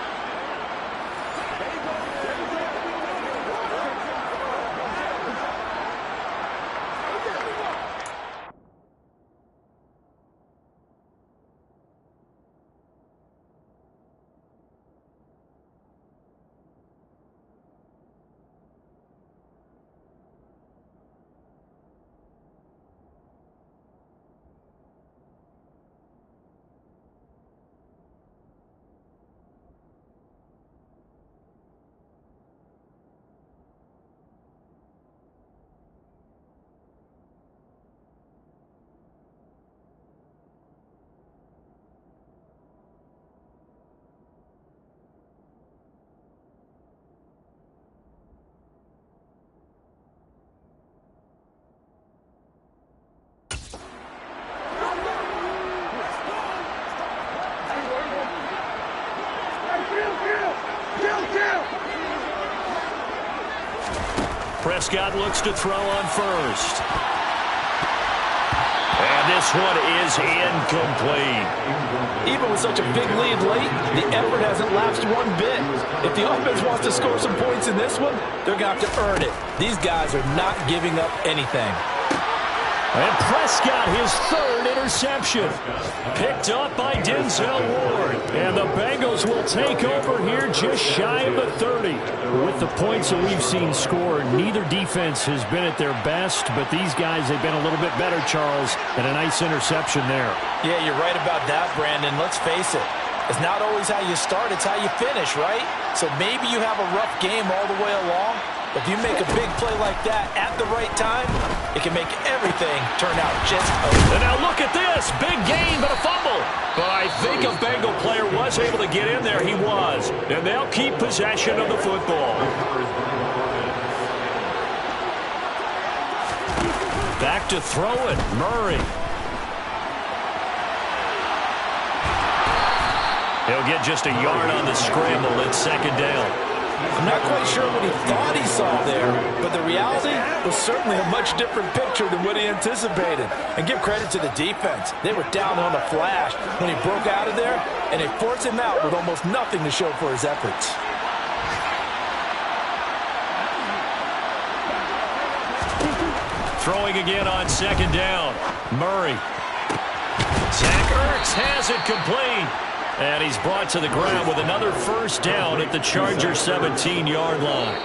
Prescott looks to throw on first. And this one is incomplete. Even with such a big lead late, the effort hasn't lapsed one bit. If the offense wants to score some points in this one, they're going to have to earn it. These guys are not giving up anything. And Prescott, his third interception. Picked up by Denzel Ward. And the Bengals will take over here just shy of the 30. With the points that we've seen scored, neither defense has been at their best, but these guys, they've been a little bit better, Charles, and a nice interception there. Yeah, you're right about that, Brandon. Let's face it. It's not always how you start, it's how you finish, right? So maybe you have a rough game all the way along. If you make a big play like that at the right time, it can make everything turn out just okay. And now look at this. Big gain, but a fumble. But I think a Bengal player was able to get in there. He was. And they'll keep possession of the football. Back to throw it. Murray. He'll get just a yard on the scramble. It's second down. I'm not quite sure what he thought he saw there, but the reality was certainly a much different picture than what he anticipated. And give credit to the defense. They were down on the flash when he broke out of there, and they forced him out with almost nothing to show for his efforts. Throwing again on second down. Murray. Zach Ertz has it complete. And he's brought to the ground with another first down at the Chargers' 17-yard line.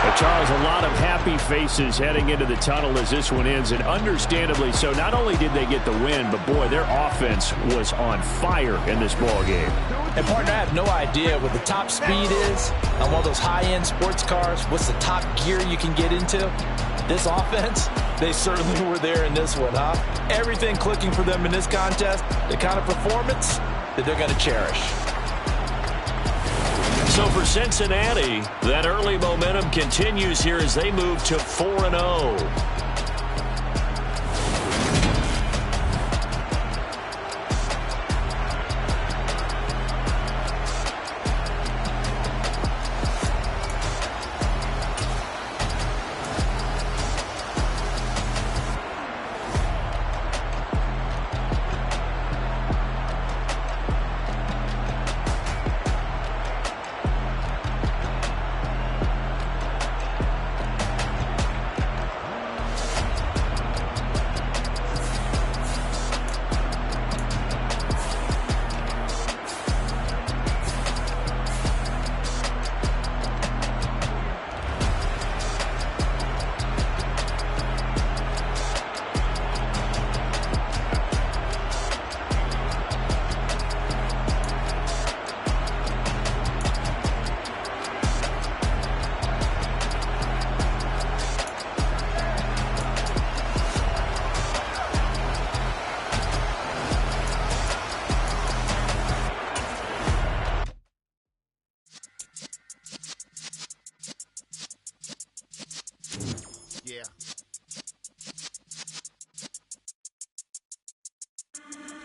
But Charles, a lot of happy faces heading into the tunnel as this one ends, and understandably so. Not only did they get the win, but boy, their offense was on fire in this ball game. And partner, I have no idea what the top speed is on one of those high-end sports cars. What's the top gear you can get into? This offense, they certainly were there in this one, huh? Everything clicking for them in this contest, the kind of performance that they're going to cherish. So for Cincinnati, that early momentum continues here as they move to 4-0.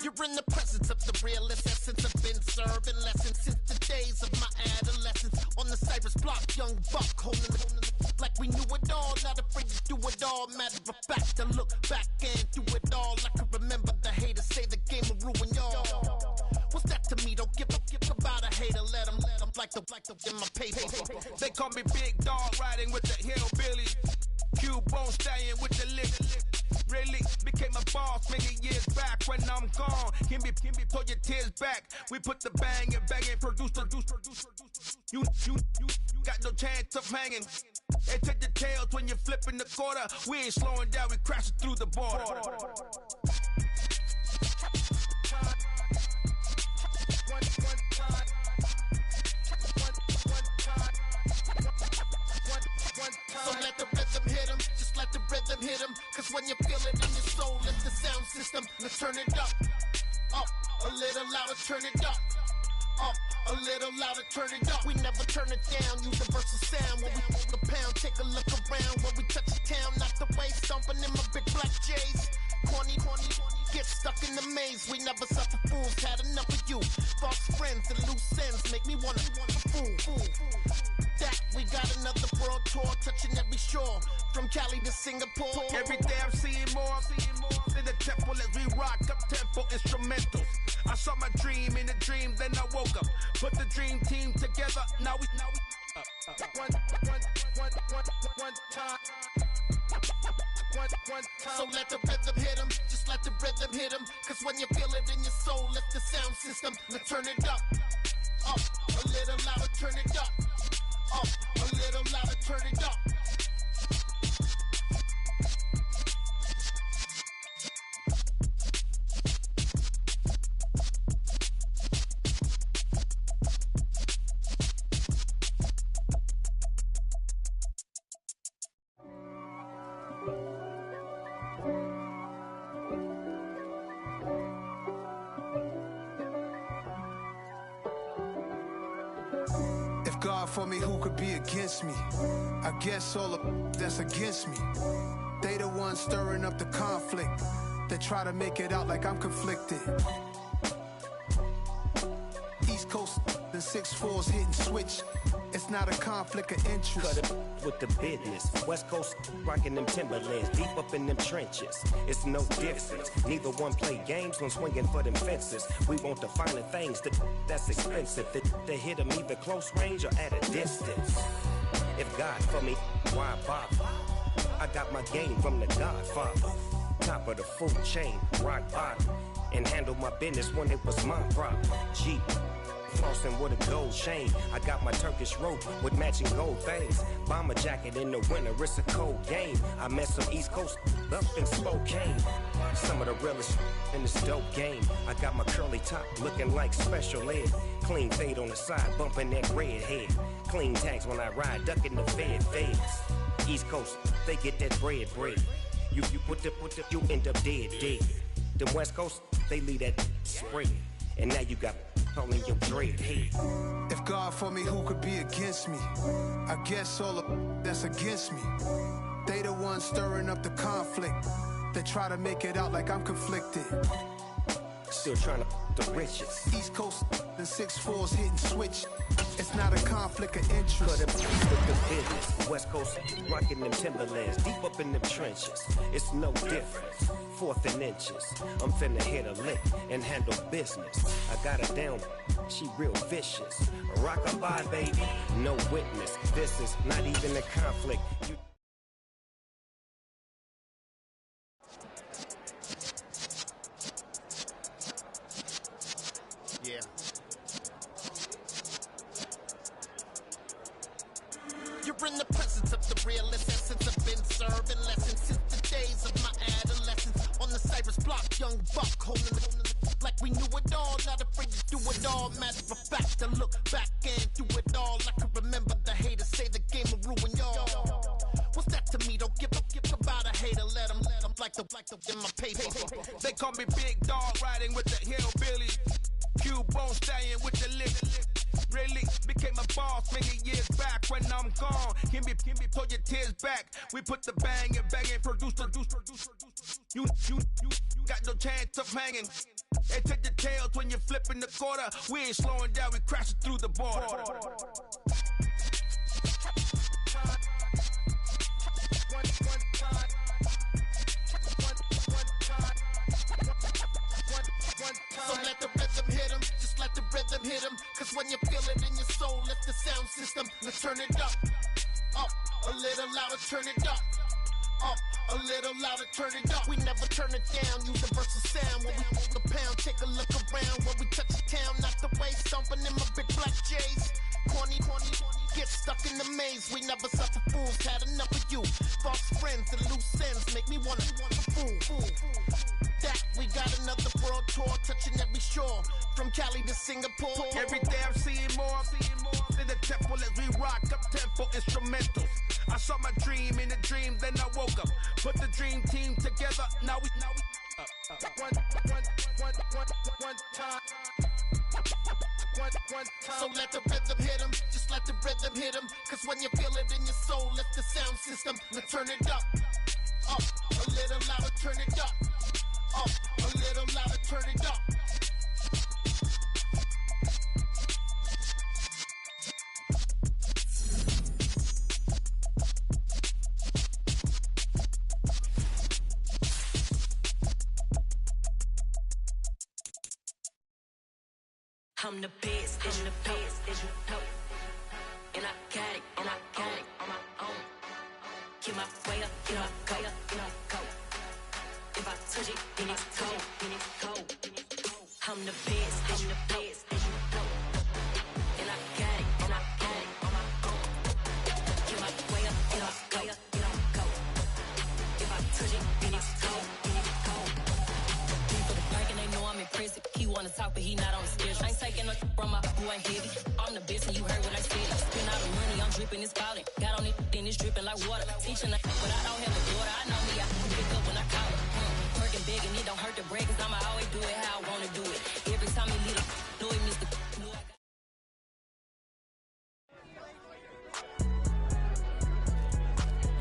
You're in the presence of the realest essence. I've been serving lessons since the days of my adolescence. On the Cypress block, young buck holding the like we knew it all, not afraid to do it all. Matter of fact, I look back and do it all. I can remember the haters say the game will ruin y'all. What's that to me? Don't give about a hater. Let them like the in my paper. They call me Big Dog, riding with the hillbillies. Q-Bone staying with the lick. Really became a boss many years back. When I'm gone, can be pull your tears back. We put the bang and produce. You got no chance of hanging. They take the tails when you're flipping the quarter. We ain't slowing down, we crashing through the border. So let the rhythm hit him, just let the rhythm hit him. Cause when you feel it in your soul, it's the sound system. Let's turn it up, a little louder, turn it up, a little louder, turn it up. We never turn it down, universal sound. When we move the pound, take a look around. When we touch the town, not the way, stomping in my big black J's. Corny, get stuck in the maze. We never suffer fools, had enough of you. False friends and loose ends make me wanna fool. That we got another world tour touching every shore, from Cali to Singapore. Every day I'm seeing more in the temple as we rock up tempo instrumentals. I saw my dream in a dream, then I woke up. Put the dream team together. Now we one time. So let the rhythm hit 'em, just let the rhythm hit 'em. Cause when you feel it in your soul, lift the sound system. Let's turn it up, a little louder, turn it up, a little louder, turn it up. God for me, who could be against me? I guess all of that's against me. They the ones stirring up the conflict. They try to make it out like I'm conflicted. East Coast, the 6'4's hitting switch. It's not a conflict of interest. Cut it with the business. West Coast rocking them Timberlands, deep up in them trenches. It's no difference. Neither one play games when swinging for them fences. We want the finer things that's expensive. They hit them either close range or at a distance. If God for me, why bother? I got my game from the Godfather. Top of the food chain, rock bottom. And handle my business when it was my problem. Jeep. Flossing with a gold chain. I got my Turkish rope with matching gold things. Bomber jacket in the winter, it's a cold game. I met some East Coast up in Spokane. Some of the realest in this dope game. I got my curly top looking like special ed. Clean fade on the side, bumping that red head. Clean tags when I ride, ducking the feds. East Coast, they get that bread. You you end up dead. Them West Coast, they leave that spread. And now you got all in your dread head. If God for me, who could be against me? I guess all of that's against me. They the ones stirring up the conflict. They try to make it out like I'm conflicted. Still trying to the riches. East Coast, the 6'4's hitting switch. It's not a conflict of interest. Cut it with the business. West Coast rocking them Timberlands, deep up in them trenches. It's no difference. 4th and inches. I'm finna hit a lick and handle business. I got her down, she real vicious. Rock-a-bye, baby, no witness. This is not even a conflict. Yeah. You're in the presence of the realest essence. I've been serving lessons since the days of my adolescence. On the Cyrus block, young buck holding the like we knew it all, not afraid to do it all. Matter of fact, to look back and do it all. I can remember the haters say the game will ruin y'all. What's that to me? Don't give about a hater. Let them like the in my paper. They call me Big Dog, riding with the hillbillies. Q-Bone staying with the lick. Really became a boss many years back. When I'm gone, can be pull your tears back. We put the bang and produce. You got no chance of hanging. They take the tails when you're flipping the quarter. We ain't slowing down, we crashing through the border. So let the rhythm hit 'em, just let the rhythm hit 'em. Cause when you feel it in your soul, lift the sound system. Let's turn it up, a little louder, turn it up, a little louder, turn it up. We never turn it down, universal sound. When we hold the pound, take a look around. When we touch the town, not the way, stomping in my big black J's. Corny, get stuck in the maze. We never suffer fools, had enough of you. False friends and loose ends make me wanna fool. That we got another world tour touching every shore, from Cali to Singapore. Every day I'm seeing more in the temple as we rock up tempo instrumentals. I saw my dream in a dream, then I woke up. Put the dream team together. Now we one time. So let the rhythm hit 'em, just let the rhythm hit 'em. Cause when you feel it in your soul, lift the sound system. Let's turn it up, a little louder, turn it up, a little louder, turn it up. I'm the best, as you know. And I got it, on my own. Get my way up, get my go. If I touch it, then it's cold. I'm the best, as you know. And I got it, on my own. Get my way up, get my go. If I touch it, then it's cold. People the prank and they know I'm impressive. He wanna talk, but he not on the schedule. I ain't taking no from my who ain't heavy. I'm the best and you heard what I said. Spend all the money, I'm dripping, it's falling. Got on it, then it's dripping like water. Teaching like, but I don't have a daughter. I know me, I can pick up when I call her. Working big and it don't hurt to break, cause I'ma always do it how I wanna do it. Every time he leave, do it, Mr.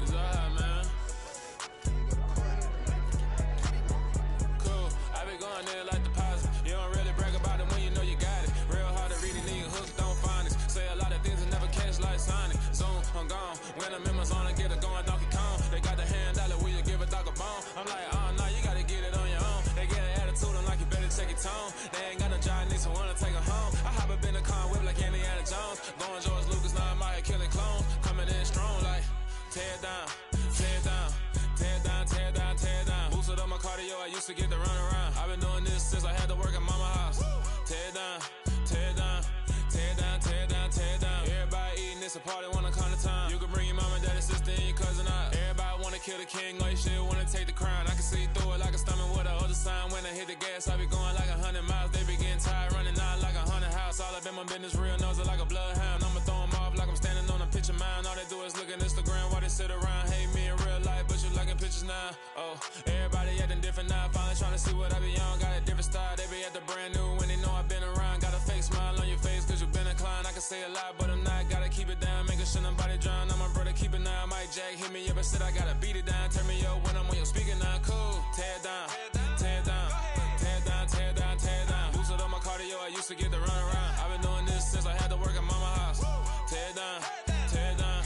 It's alright, man. Cool. I be going there like deposit. You don't really brag about it when you know you got it. Real hard to read it, nigga hooks don't find it. Say a lot of things and never catch like Sonic. Zoom, I'm gone. When I'm in my zone, I get it going Donkey Kong. They got the hand dollar, will you give a dog a bone? I'm like, nah, you gotta get it on your own. They get an attitude, I'm like, you better check your tone. They ain't got no job, need someone to take her home. I hop up in the car, whip like Indiana Jones. Going George Lucas, now I'm out here killing clones. Coming in strong like, tear down, tear down, tear down, tear down, tear down. Boosted up my cardio, I used to get to run around. I've been doing this since I had to work at mama house. Tear down, tear down, tear down, tear down, tear down. Everybody eating, it's a party, wanna come to time. You can bring your mama, daddy, sister, and your cousin out. Everybody wanna kill the king, like shit, wanna take the crown. I can see through it like a stomach with a other sign. When I hit the gas, I be going like 100 miles. They be getting tired, running out like 100 house. All up in my business, real nose it like a bloodhound. I'ma throw them off like I'm standing on a picture mound. All they do is look at Instagram while they sit around. Hate me in real life, but you liking pictures now. Oh, everybody acting different now. Finally trying to see what I be on. Got a different style, they be at the brand new when they know I've been around. Got a fake smile on your face cause you been inclined. I can say a lot, but I'm not. Gotta keep it down, making sure nobody drown. I'm my brother, keep it now. Mike Jack hit me up and said I gotta beat it down. Turn me up when I'm on your speaker now. Cool, tear down, tear down, tear down, tear down, tear down. Boosted up my cardio, I used to get to run around. I've been doing this since I had to work at mama house. Tear down, tear down,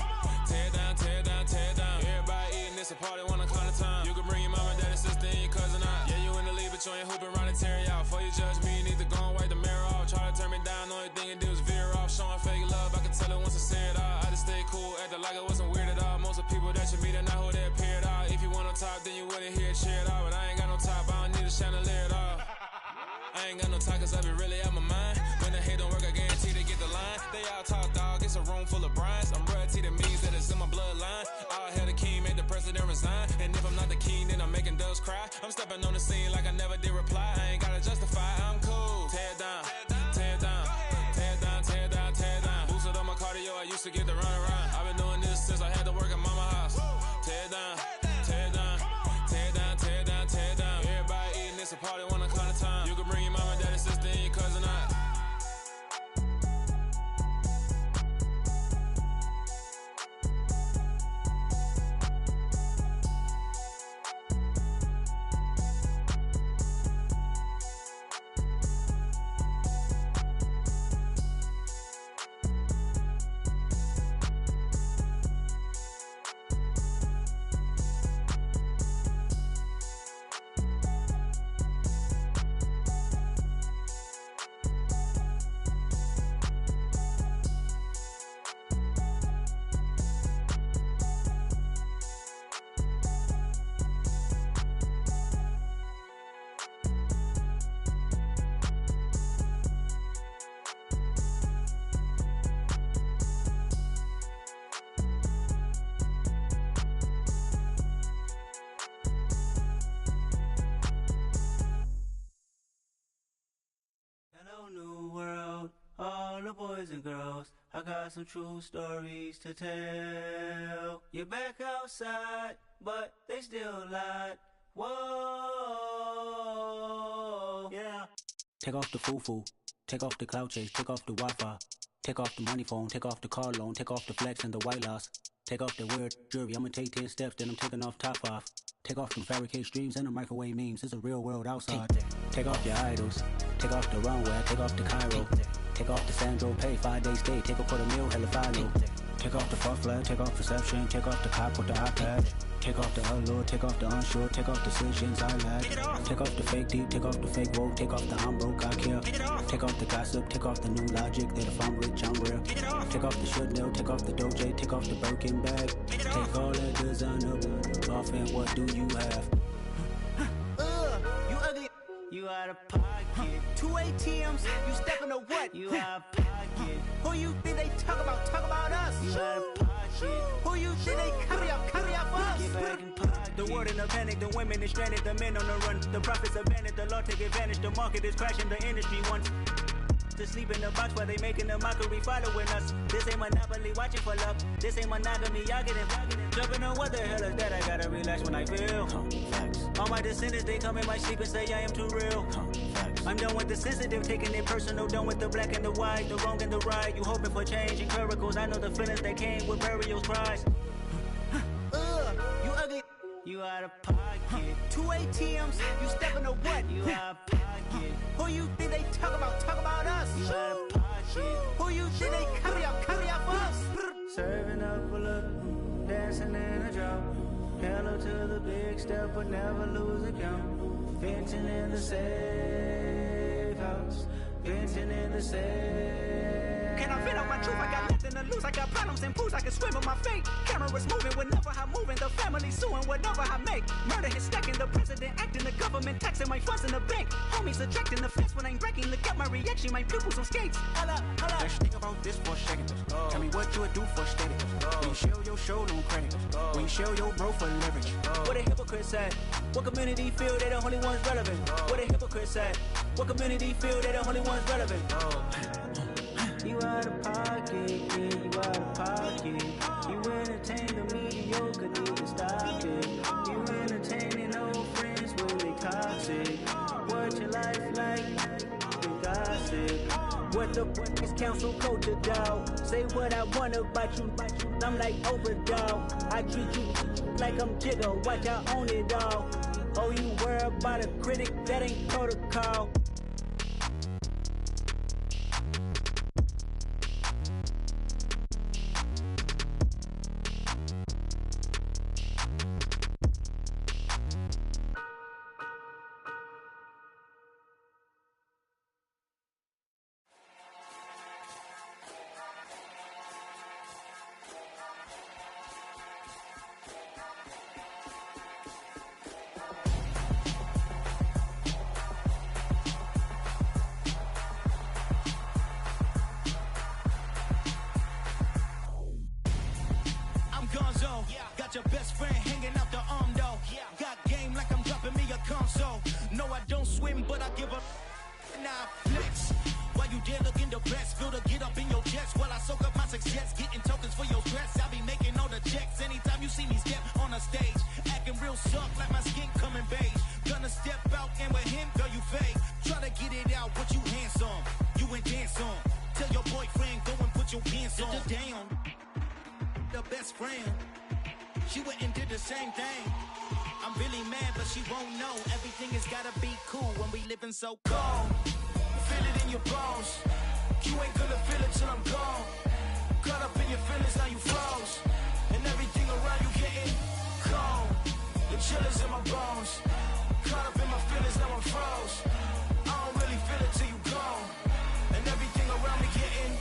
tear down, tear down, tear down. Everybody eating, it's a party, wanna come to time. You can bring your mama, daddy, sister, and your cousin out. Yeah, you in the league, but you ain't hooping around and tear out. Before you judge me, you need to go and wipe the mirror off. Try to turn me down, only thing you do is veer off. Showing fake love, I can tell it once I say it all. I just stay cool, acting like it wasn't weird at all. Most of the people that you meet are not who they appear at all. If you want on top, then you wouldn't hear it cheer at all. But I ain't got no top, I don't need a chandelier at all. I ain't got no talk, cause I be really out my mind. When the hate don't work, I guarantee they get the line. They all talk, dog, it's a room full of brines. I'm royalty, that means that it's in my bloodline. All hell the king, made the president resign. And if I'm not the king, then I'm making doves cry. I'm stepping on the scene like I never did reply. I ain't gotta justify, I'm cool. Tear down, tear down, tear down, tear down, tear down. Boosted up my cardio, I used to get to run around. I've been doing this since I had to work at mama house. Tear down, tear down, tear down, tear down, tear down. Everybody eating, it's a party, wanna come to time. You can bring your mama, daddy, sister, and your cousin out. Boys and girls, I got some true stories to tell. You're back outside, but they still lied. Whoa, yeah. Take off the foo-foo, take off the cloud chase, take off the Wi-Fi, take off the money phone, take off the car loan, take off the flex and the white loss, take off the weird jewelry. I'ma take 10 steps, then I'm taking off top off. Take off them fabricated streams and the microwave memes. It's a real world outside. Take off your idols, take off the runway, take off the Cairo. Take off the Sandro pay, 5 days stay, take a $250,000 hella follow. Take off the false flag, take off perception, take off the cop with the iPad. Take off the allure, take off the unsure, take off decisions I lack. Take off the fake deep, take off the fake woke, take off the I'm broke, I care. Take off the gossip, take off the new logic that if I'm rich, I'm real. Take off the should know, take off the doje, take off the Birkin bag. Take all that designer off and what do you have? You ugly. You out of pocket. 2 ATMs, you stepping to what? You out of pocket. Who you think they talk about? Talk about us. You out of pocket. Who you think they carry up for us? Get back in pocket. The world in a panic, the women is stranded, the men on the run. The profits abandoned, the law take advantage. The market is crashing, the industry wants to sleep in the box while they making a mockery following us. This ain't Monopoly, watching for love. This ain't monogamy, y'all getting jumping on what the hell is that? I gotta relax when I feel. All my descendants, they come in my sleep and say I am too real. I'm done with the sensitive, taking it personal. Done with the black and the white, the wrong and the right. You hoping for change and miracles. I know the feelings that came with burial cries. You ugly. You out of pocket. 2 ATMs, you stepping to what? You out of pocket. Who you think they talk about? Talk about us. You out of pocket. Who you think they carry up for us? Serving up a look, dancing in a drop. Hello to the big step, but never lose a count. Venting in the safe house. Venting in the safe. Can I vent out my truth? I got nothing to lose. I got problems and pools. I can swim with my fate. Cameras moving whenever I'm moving. The family suing whatever I make. Murder is stacking. The president acting. The government taxing my funds in the bank. Homies attracting the fence when I'm breaking. Look at my reaction. My pupils on skates. Holla, holla. Let's think about this for a second. Tell me what you would do for steady. When you show your show, no credit. When you show your bro for leverage. What a hypocrite said. What community feel they the only ones relevant? What a hypocrite said. What community feel they the only ones relevant? You out of pocket, yeah, you out of pocket. You entertain the mediocre, need to stop it. You entertaining old friends when they toxic. What your life like? You gossip. What the is council culture, dog? Say what I want about you. I'm like Oprah, dog. I treat you like I'm Jigga. Watch I own it, dog. Oh, you worry about a critic? That ain't protocol. Got your best friend hanging out the arm though. Got game like I'm dropping me a console. No, I don't swim, but I give a nah flex. While you there looking depressed, feel to get up in your chest while I soak up my success, getting tokens for your stress. I be making all the checks anytime you see me step on a stage, acting real soft like my skin coming beige. Gonna step out and with him, girl, you fake. Try to get it out, but you handsome, you ain't dance on. Tell your boyfriend go and put your pants on. Down, the best friend. She went and did the same thing. I'm really mad, but she won't know. Everything has gotta be cool when we living so cold. Feel it in your bones. You ain't gonna feel it till I'm gone. Caught up in your feelings, now you froze. And everything around you getting cold. The chillers in my bones. Caught up in my feelings, now I'm froze. I don't really feel it till you gone. And everything around me getting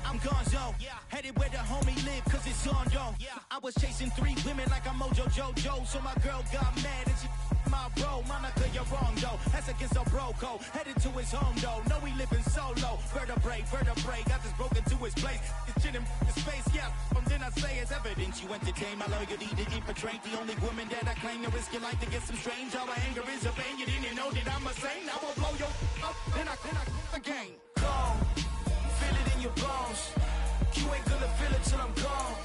I'm gonzo. Headed where the homie live, cause it's on though. I was chasing 3 women like I'm Mojo Jojo. So my girl got mad and she my bro. Monica, you're wrong though. That's against a bro code. Headed to his home though. No, we living solo. Vertebrae. Got this broken to his place. It's chin in his face, yeah. From then I say it's evidence you entertain my loyalty to infiltrate. The only woman that I claim to risk your life to get some strange. All my anger is a pain. You didn't know that I'm a saint. I will blow your up. Then I again. Gone. Feel it in your bones. You ain't gonna feel it till I'm gone.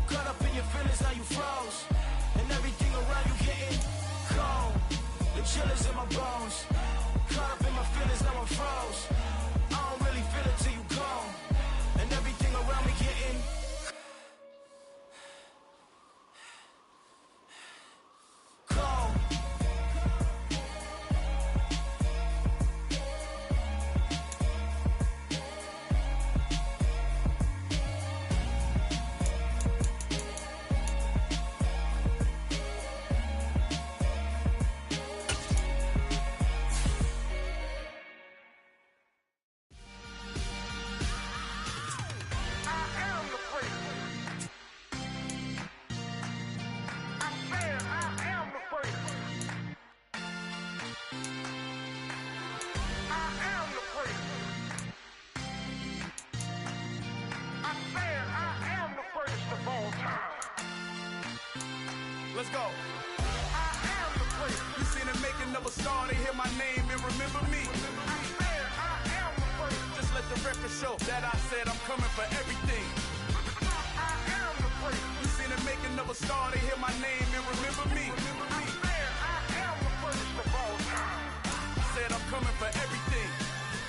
Caught up in your feelings, now you froze. And everything around you getting cold. The chillers in my bones. Caught up in my feelings, now I'm froze. I don't really feel it till you gone. And everything around me getting cold. never star, they hear my name and remember me. I swear I am the first. Just let the record show that I said I'm coming for everything. I am the first. You seen the making of a star, they hear my name and remember me. I swear I am the first of all time. Said I'm coming for everything.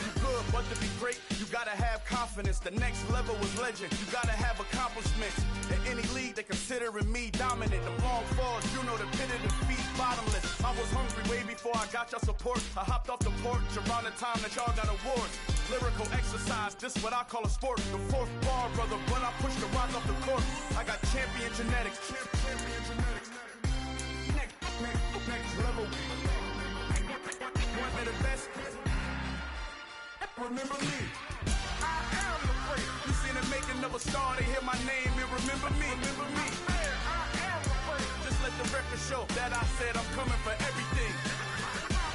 You good, but to be great, you gotta have confidence. The next level was legend. You gotta have accomplishments. In any league, they considering me dominant. The long falls, you know the pit of defeat, bottomless. I was hungry way before I got your support. I hopped off the porch around the time that y'all got awards. Lyrical exercise, this what I call a sport. The fourth bar, brother, when I push the rock off the court. I got champion genetics. Champion genetics. Next level. One of the best. Remember me. I am the first. You seen the making of a star, they hear my name and remember me. Remember me. I am the first. Just let the record show that I said I'm coming for everything.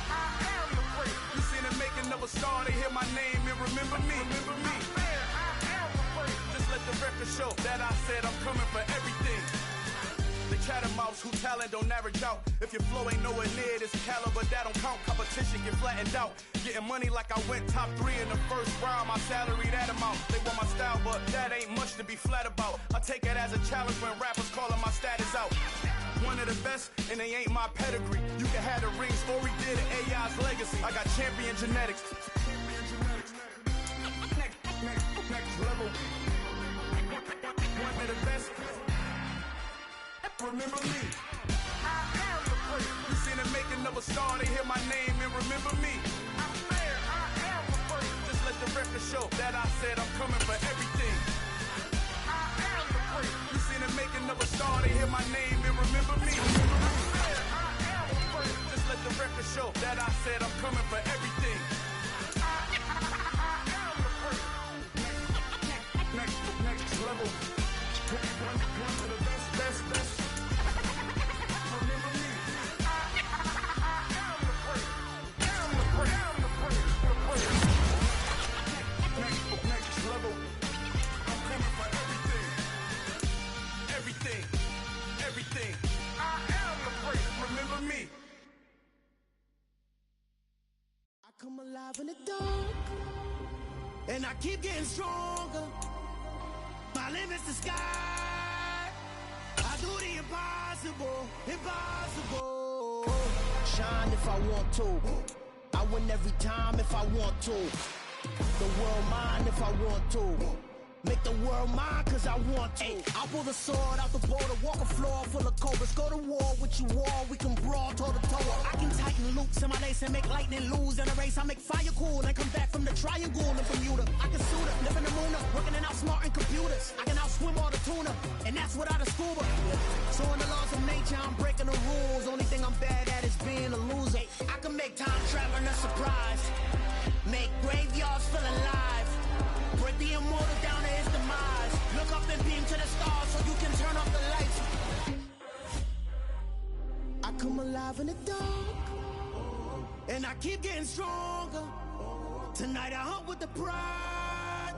I am the first. You seen the making of a star, they hear my name and remember me. Remember me. I am the first. Just let the record show that I said I'm coming for everything. The catamounts who talent don't average out. If your flow ain't nowhere near this caliber, that don't count. Competition get flattened out. Getting money like I went top 3 in the first round. My salary that amount. They want my style, but that ain't much to be flat about. I take it as a challenge when rappers calling my status out. One of the best, and they ain't my pedigree. You can have the rings, or we did it, AI's legacy. I got champion genetics. Next level. One of the best. Remember me. I am the first. You seen the making of a star, they hear my name and remember me. I swear I am the first. Just let the record show that I said I'm coming for everything. I am the first. You seen the making of a star, they hear my name and remember me. I swear I am the first. Just let the record show that I said I'm coming for everything. I am the first. Next level. One of the best. Everything. I am the first. Remember me. I come alive in the dark, and I keep getting stronger. My limit's the sky. I do the impossible. Shine if I want to. I win every time if I want to. The world mine if I want to. Make the world mine cause I want to. I'll pull the sword out the border, walk a floor full of cobras. Go to war with you all, we can brawl toe to toe. I can tighten loops in my lace and make lightning lose in a race. I make fire cool and come back from the triangle in Bermuda. I can suit up, live in the moon up, working and outsmarting computers. I can outswim all the tuna, and that's without a scuba. So in the laws of nature, I'm breaking the rules. Only thing I'm bad at is being a loser. I can make time traveling a surprise, make graveyards feel alive. Break the immortal down to his demise. Look up and beam to the stars so you can turn off the lights. I come alive in the dark, and I keep getting stronger. Tonight I hunt with the pride.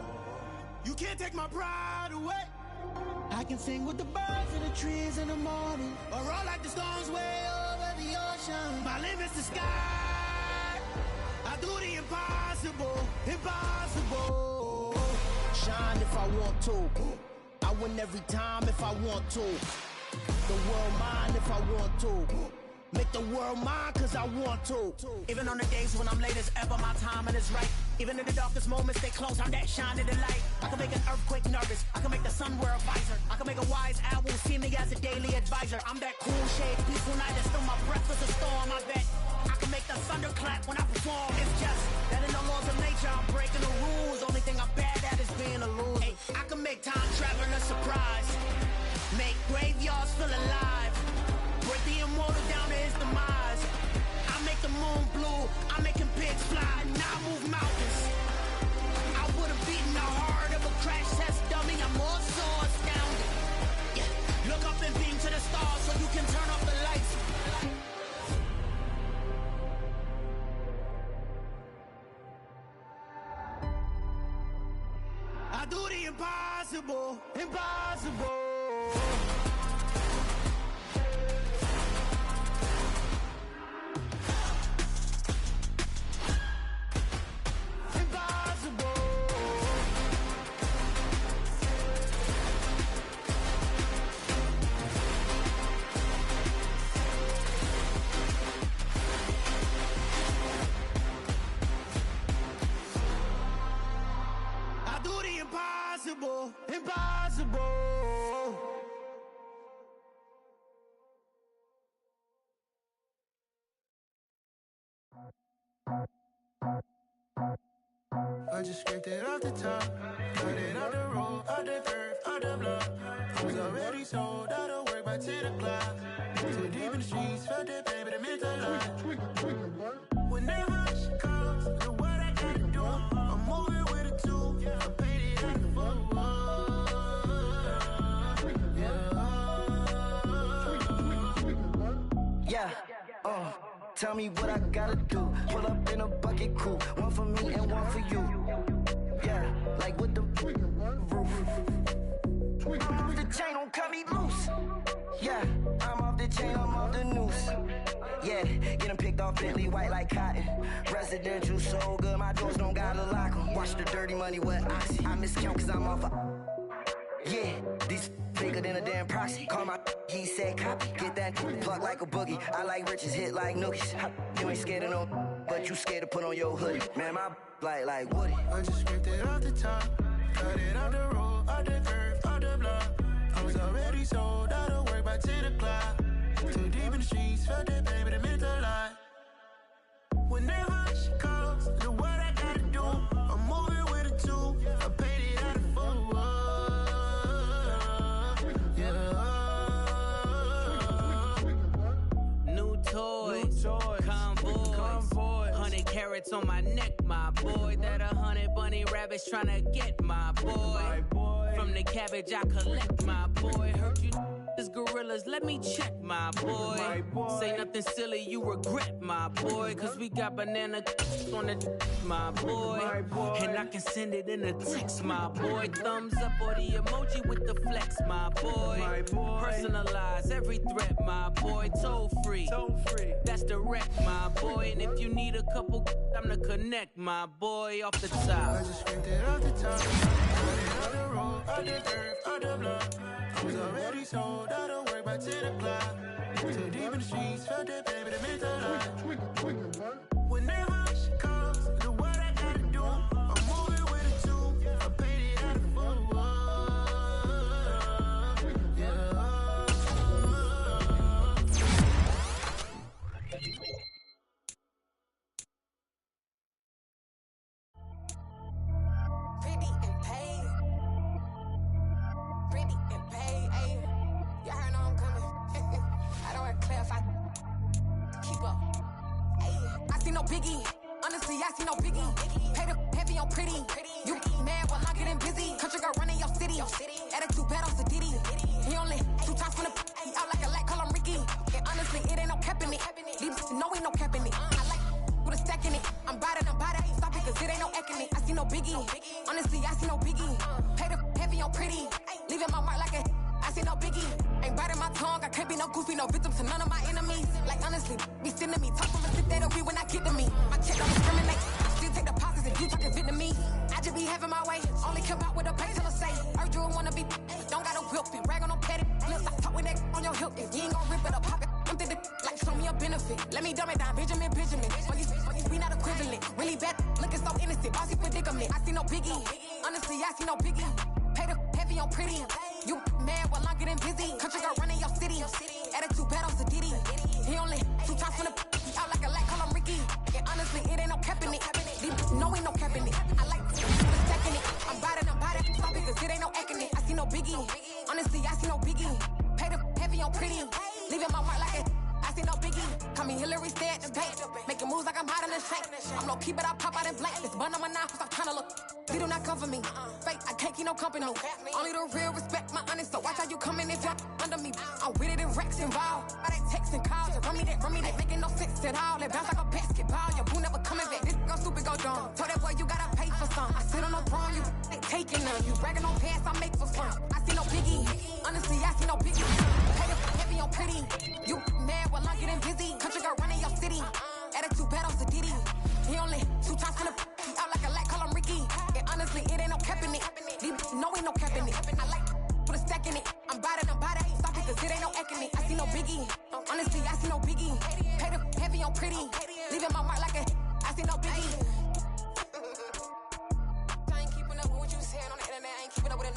You can't take my pride away. I can sing with the birds in the trees in the morning, or roll like the storms way over the ocean. My limit's the sky. I do the impossible. Shine if I want to. I win every time if I want to. The world mine if I want to. Make the world mine cause I want to. Even on the days when I'm late as ever, my timing is right. Even in the darkest moments, stay close, I'm that shine in the light. I can make an earthquake nervous, I can make the sun wear a visor. I can make a wise owl see me as a daily advisor. I'm that cool shade, peaceful night, and still my breath is a storm, I bet. I can make the thunder clap when I perform. It's just that in the laws of nature, I'm breaking the rules. Only thing I'm bad at is being a loser. I can make time traveling a surprise, make graveyards feel alive. Break the immortal down to his demise. I make the moon blue, I'm making pigs fly, now I move mountains. I would've beaten the heart of a crash test dummy, I'm more so astounded. Yeah. Look up and beam to the stars so you can turn off the lights. I do the impossible. impossible, impossible. I just scraped it off the top, cut it out the road, out the curve, out the block. I was already sold, out of work by 10 o'clock. Too deep in the streets, felt that pain, but it meant a lot. Whenever she calls, do what I gotta do. I'm moving with a two, I paid it out the fool. Yeah, tell me what I gotta do. Pull up in a bucket crew, one for me and one for you. Yeah, like with the roof. I'm off the chain, don't cut me loose. Yeah, I'm off the chain, I'm off the noose. Yeah, getting picked off Bentley, white like cotton. Residential so good, my doors don't gotta lock 'em. Watch the dirty money with oxy. I miscount cause I'm off yeah, these bigger than a damn proxy. Call my he said copy. Get that plug like a boogie. I like riches, hit like nookies. You ain't scared of no, but you scared to put on your hoodie. Man, my like Woody. I just scraped it off the top, cut it out the road, out the curve, out the block. I was already sold, out of work by 10 o'clock. Too deep in the streets, felt that pain, but it meant a lot. Whenever she calls, do what I gotta do. I'm moving with a two, I paid it out of fool. New toys, convoy, 100 carats on my neck, my boy. That 100 bunny rabbits tryna get my boy. From the cabbage I collect, my boy. Heard you is gorillas, let me check, my boy. Say nothing silly, you regret, my boy. Cause we got banana on the my boy. And I can send it in a text, my boy. Thumbs up or the emoji with the flex, my boy. Personalize every threat, my boy. Toll free, that's direct, my boy. And if you need a couple, I'm the connect, my boy. Off the top, I just scraped it off the top, cut it out the road, out the curve, out the block. I was already sold, out of work by 10 o'clock. Too deep in the streets, felt that pain, but it meant a lot. Whenever she calls, do what I gotta do. I'm moving with a two, I paid it out of fool. Pretty and paid. Pretty and paid, ayy. Y'all heard know I'm coming. I don't want to clarify. Keep up. Ayy. I see no biggie. Honestly, I see no biggie. Paid up heavy on pretty. You mad while I'm getting busy. Country girl running your city. Attitude bad on Sadiddy. He only 2 times from the he out like a light, call him Ricky. And honestly, it ain't no cap in it. These know ain't no cap in it. I like with a stack in it. I'm bout it. Stop it, cause it ain't no eck in it. I see no biggie. Honestly, I see no biggie. Paid up heavy on pretty. Leaving my mark like a I see no biggie. Ain't biting my tongue. I can't be no goofy, no victim to none of my enemies. Like honestly, be sending me talk from a stick that'll be when I get to me. My check don't discriminate. I still take deposits if you talking Vietnamese. I just be having my way. Only come out with a pay till I say. Heard you wanna be, don't got a whip and rag on no petty. Let's stop talk with that on your hip. If you ain't gon' rip it up, pop it. I'm thinking like show me a benefit. Let me dumb it down, Benjamin. We not equivalent. Really bad, looking so innocent. Bossy predicament. I see no biggie. Honestly, I see no biggie. Paid up heavy on pretty. You mad while I'm getting busy. Country girl running your city. Attitude bad on Sadiddy. He only 2 times from the he out like a light, call him Ricky. And honestly, it ain't no cap in it. No, ain't no cap in it. I like stacking it. I'm bout it. Stop it, cause it ain't no eck in it. I see no biggie. Honestly, I see no biggie. Paid up heavy on pretty. Leaving my mark like a I see no biggie. Call me Hillary, stay at the bank. Making moves like I'm hot in the shank. I'm low key, but I pop out in blank. This bun on my knife, stop trying to look. They do not come for me. Fake, I can't keep no company. Only the real respect my honest. So watch how you coming if you're under me. I'm with it and Rex involved. I they texting calls. Just run me that. Making no sense at all. They bounce like a basketball. Your boo never coming back. This go stupid, go dumb. Told that boy you gotta pay for some. I sit on no throne, you ain't taking none. You bragging on pants, I make for fun. I see no biggie. Honestly, I see no biggie. Paid up heavy on pretty. You mad while I'm getting busy. Country girl running your city. Attitude bad on Sadiddy. He only 2 times from the he out like a light, call him Ricky. And honestly, it ain't no cap in it. No, ain't no cap in it. I like put a stack in it. I'm bout it. Stop it, cause it ain't no eck in it. I see no biggie. Honestly, I see no biggie. Paid up heavy on pretty. Leaving my mark like a I see no biggie. I ain't keeping up with what you saying on the internet. I ain't keeping up with it.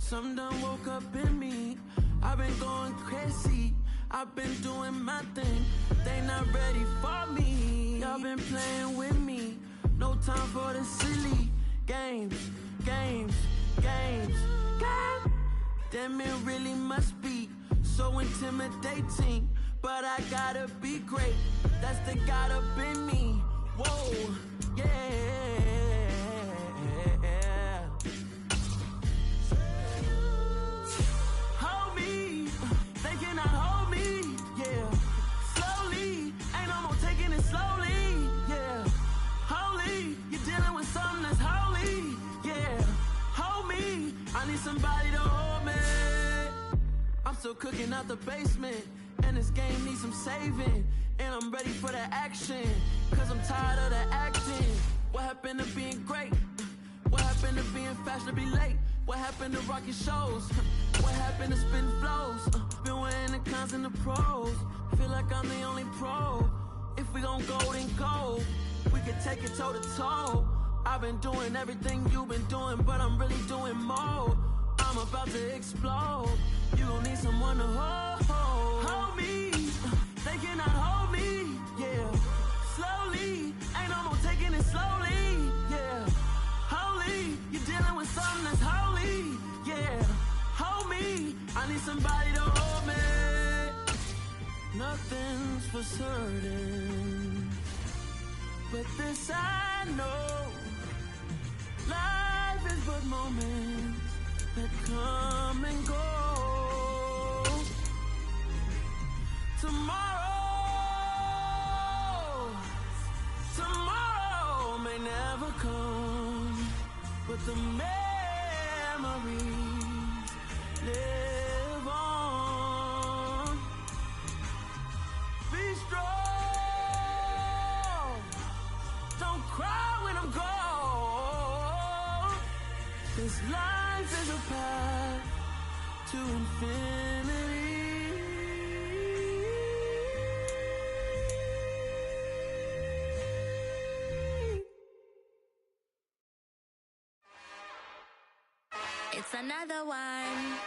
Some done woke up in me. I've been going crazy. I've been doing my thing. They not ready for me. Y'all been playing with me. No time for the silly games. Damn, it really must be so intimidating. But I gotta be great. That's the God up in me. Whoa, yeah. Hold me, they cannot hold me, yeah. Slowly, ain't no more taking it slowly, yeah. Holy, you're dealing with something that's holy, yeah. Hold me, I need somebody to hold me. I'm still cooking out the basement, and this game needs some saving. And I'm ready for the action, cause I'm tired of the acting. What happened to being great? What happened to being fashionably late? What happened to rocking shows? What happened to spitting flows? Been wearing the cons and the pros. Feel like I'm the only pro. If we gon' go, then go. We can take it toe to toe. I've been doing everything you've been doing, but I'm really doing more. I'm about to explode. You gon' need someone to hold. Hold me. They cannot hold me. Yeah. Slowly. Ain't no more taking it slowly. Yeah. Holy. You're dealing with something that's holy. Yeah. Hold me. I need somebody to hold me. Nothing's for certain, but this I know. Life is but moments that come and go. Tomorrow may never come, but the memories live on. Be strong, don't cry when I'm gone. This life is a path to infinity. It's another one.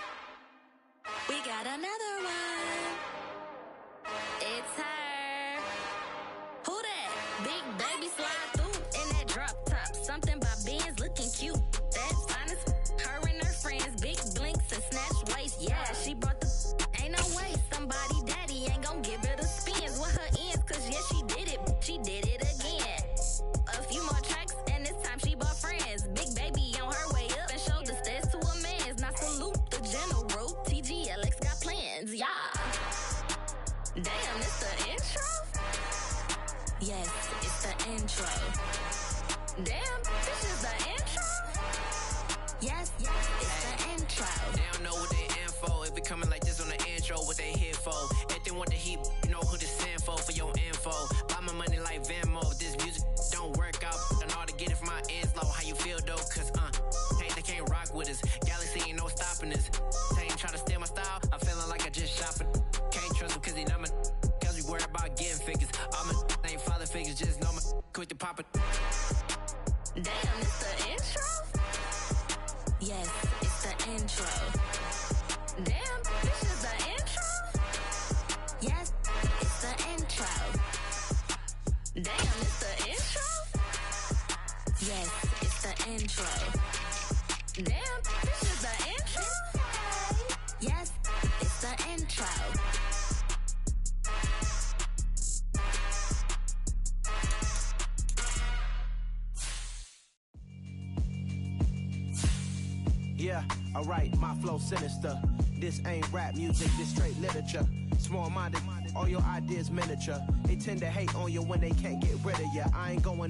We got another one. It's her. Who that? Big baby slide through in that drop top. Something by Benz looking cute. That's honest. Her and her friends, big blinks and snatch waist. Yeah, she brought the. Ain't no way somebody daddy ain't gon' give her the spins with her ends. Cause yeah, she did it. She did it again. A few more tracks and this time she bought friends. Big baby on her way up and showed the stairs to a man's. Now salute the general. TGLX got plans, yeah. Damn, it's the intro? Yes, it's the intro. Damn, this is the intro? Yes, it's the intro. They don't know what they in for. If we coming like this on the intro, what they here for? Anything want the heat, you know who to send for your info. Buy my money like Venmo. This music don't work out. I know how to get it from my ends low. How you feel though? Cause hey, they can't rock with us. Galaxy ain't no stopping us. They ain't trying to steal my style. I'm feeling like I just shop it. Can't trust him cause he not my. Cause we worry about getting figures. All my ain't father figures, just know my quick to pop it. Damn, it's the intro? Yes, it's the intro. Damn, this is the intro? Yes, it's the intro. Damn, it's the intro? Yes, it's the intro. Damn, this is the intro? Yes, it's the intro. Yeah, alright, my flow sinister. This ain't rap music, this straight literature. Small-minded, all your ideas miniature. They tend to hate on you when they can't get rid of you. I ain't going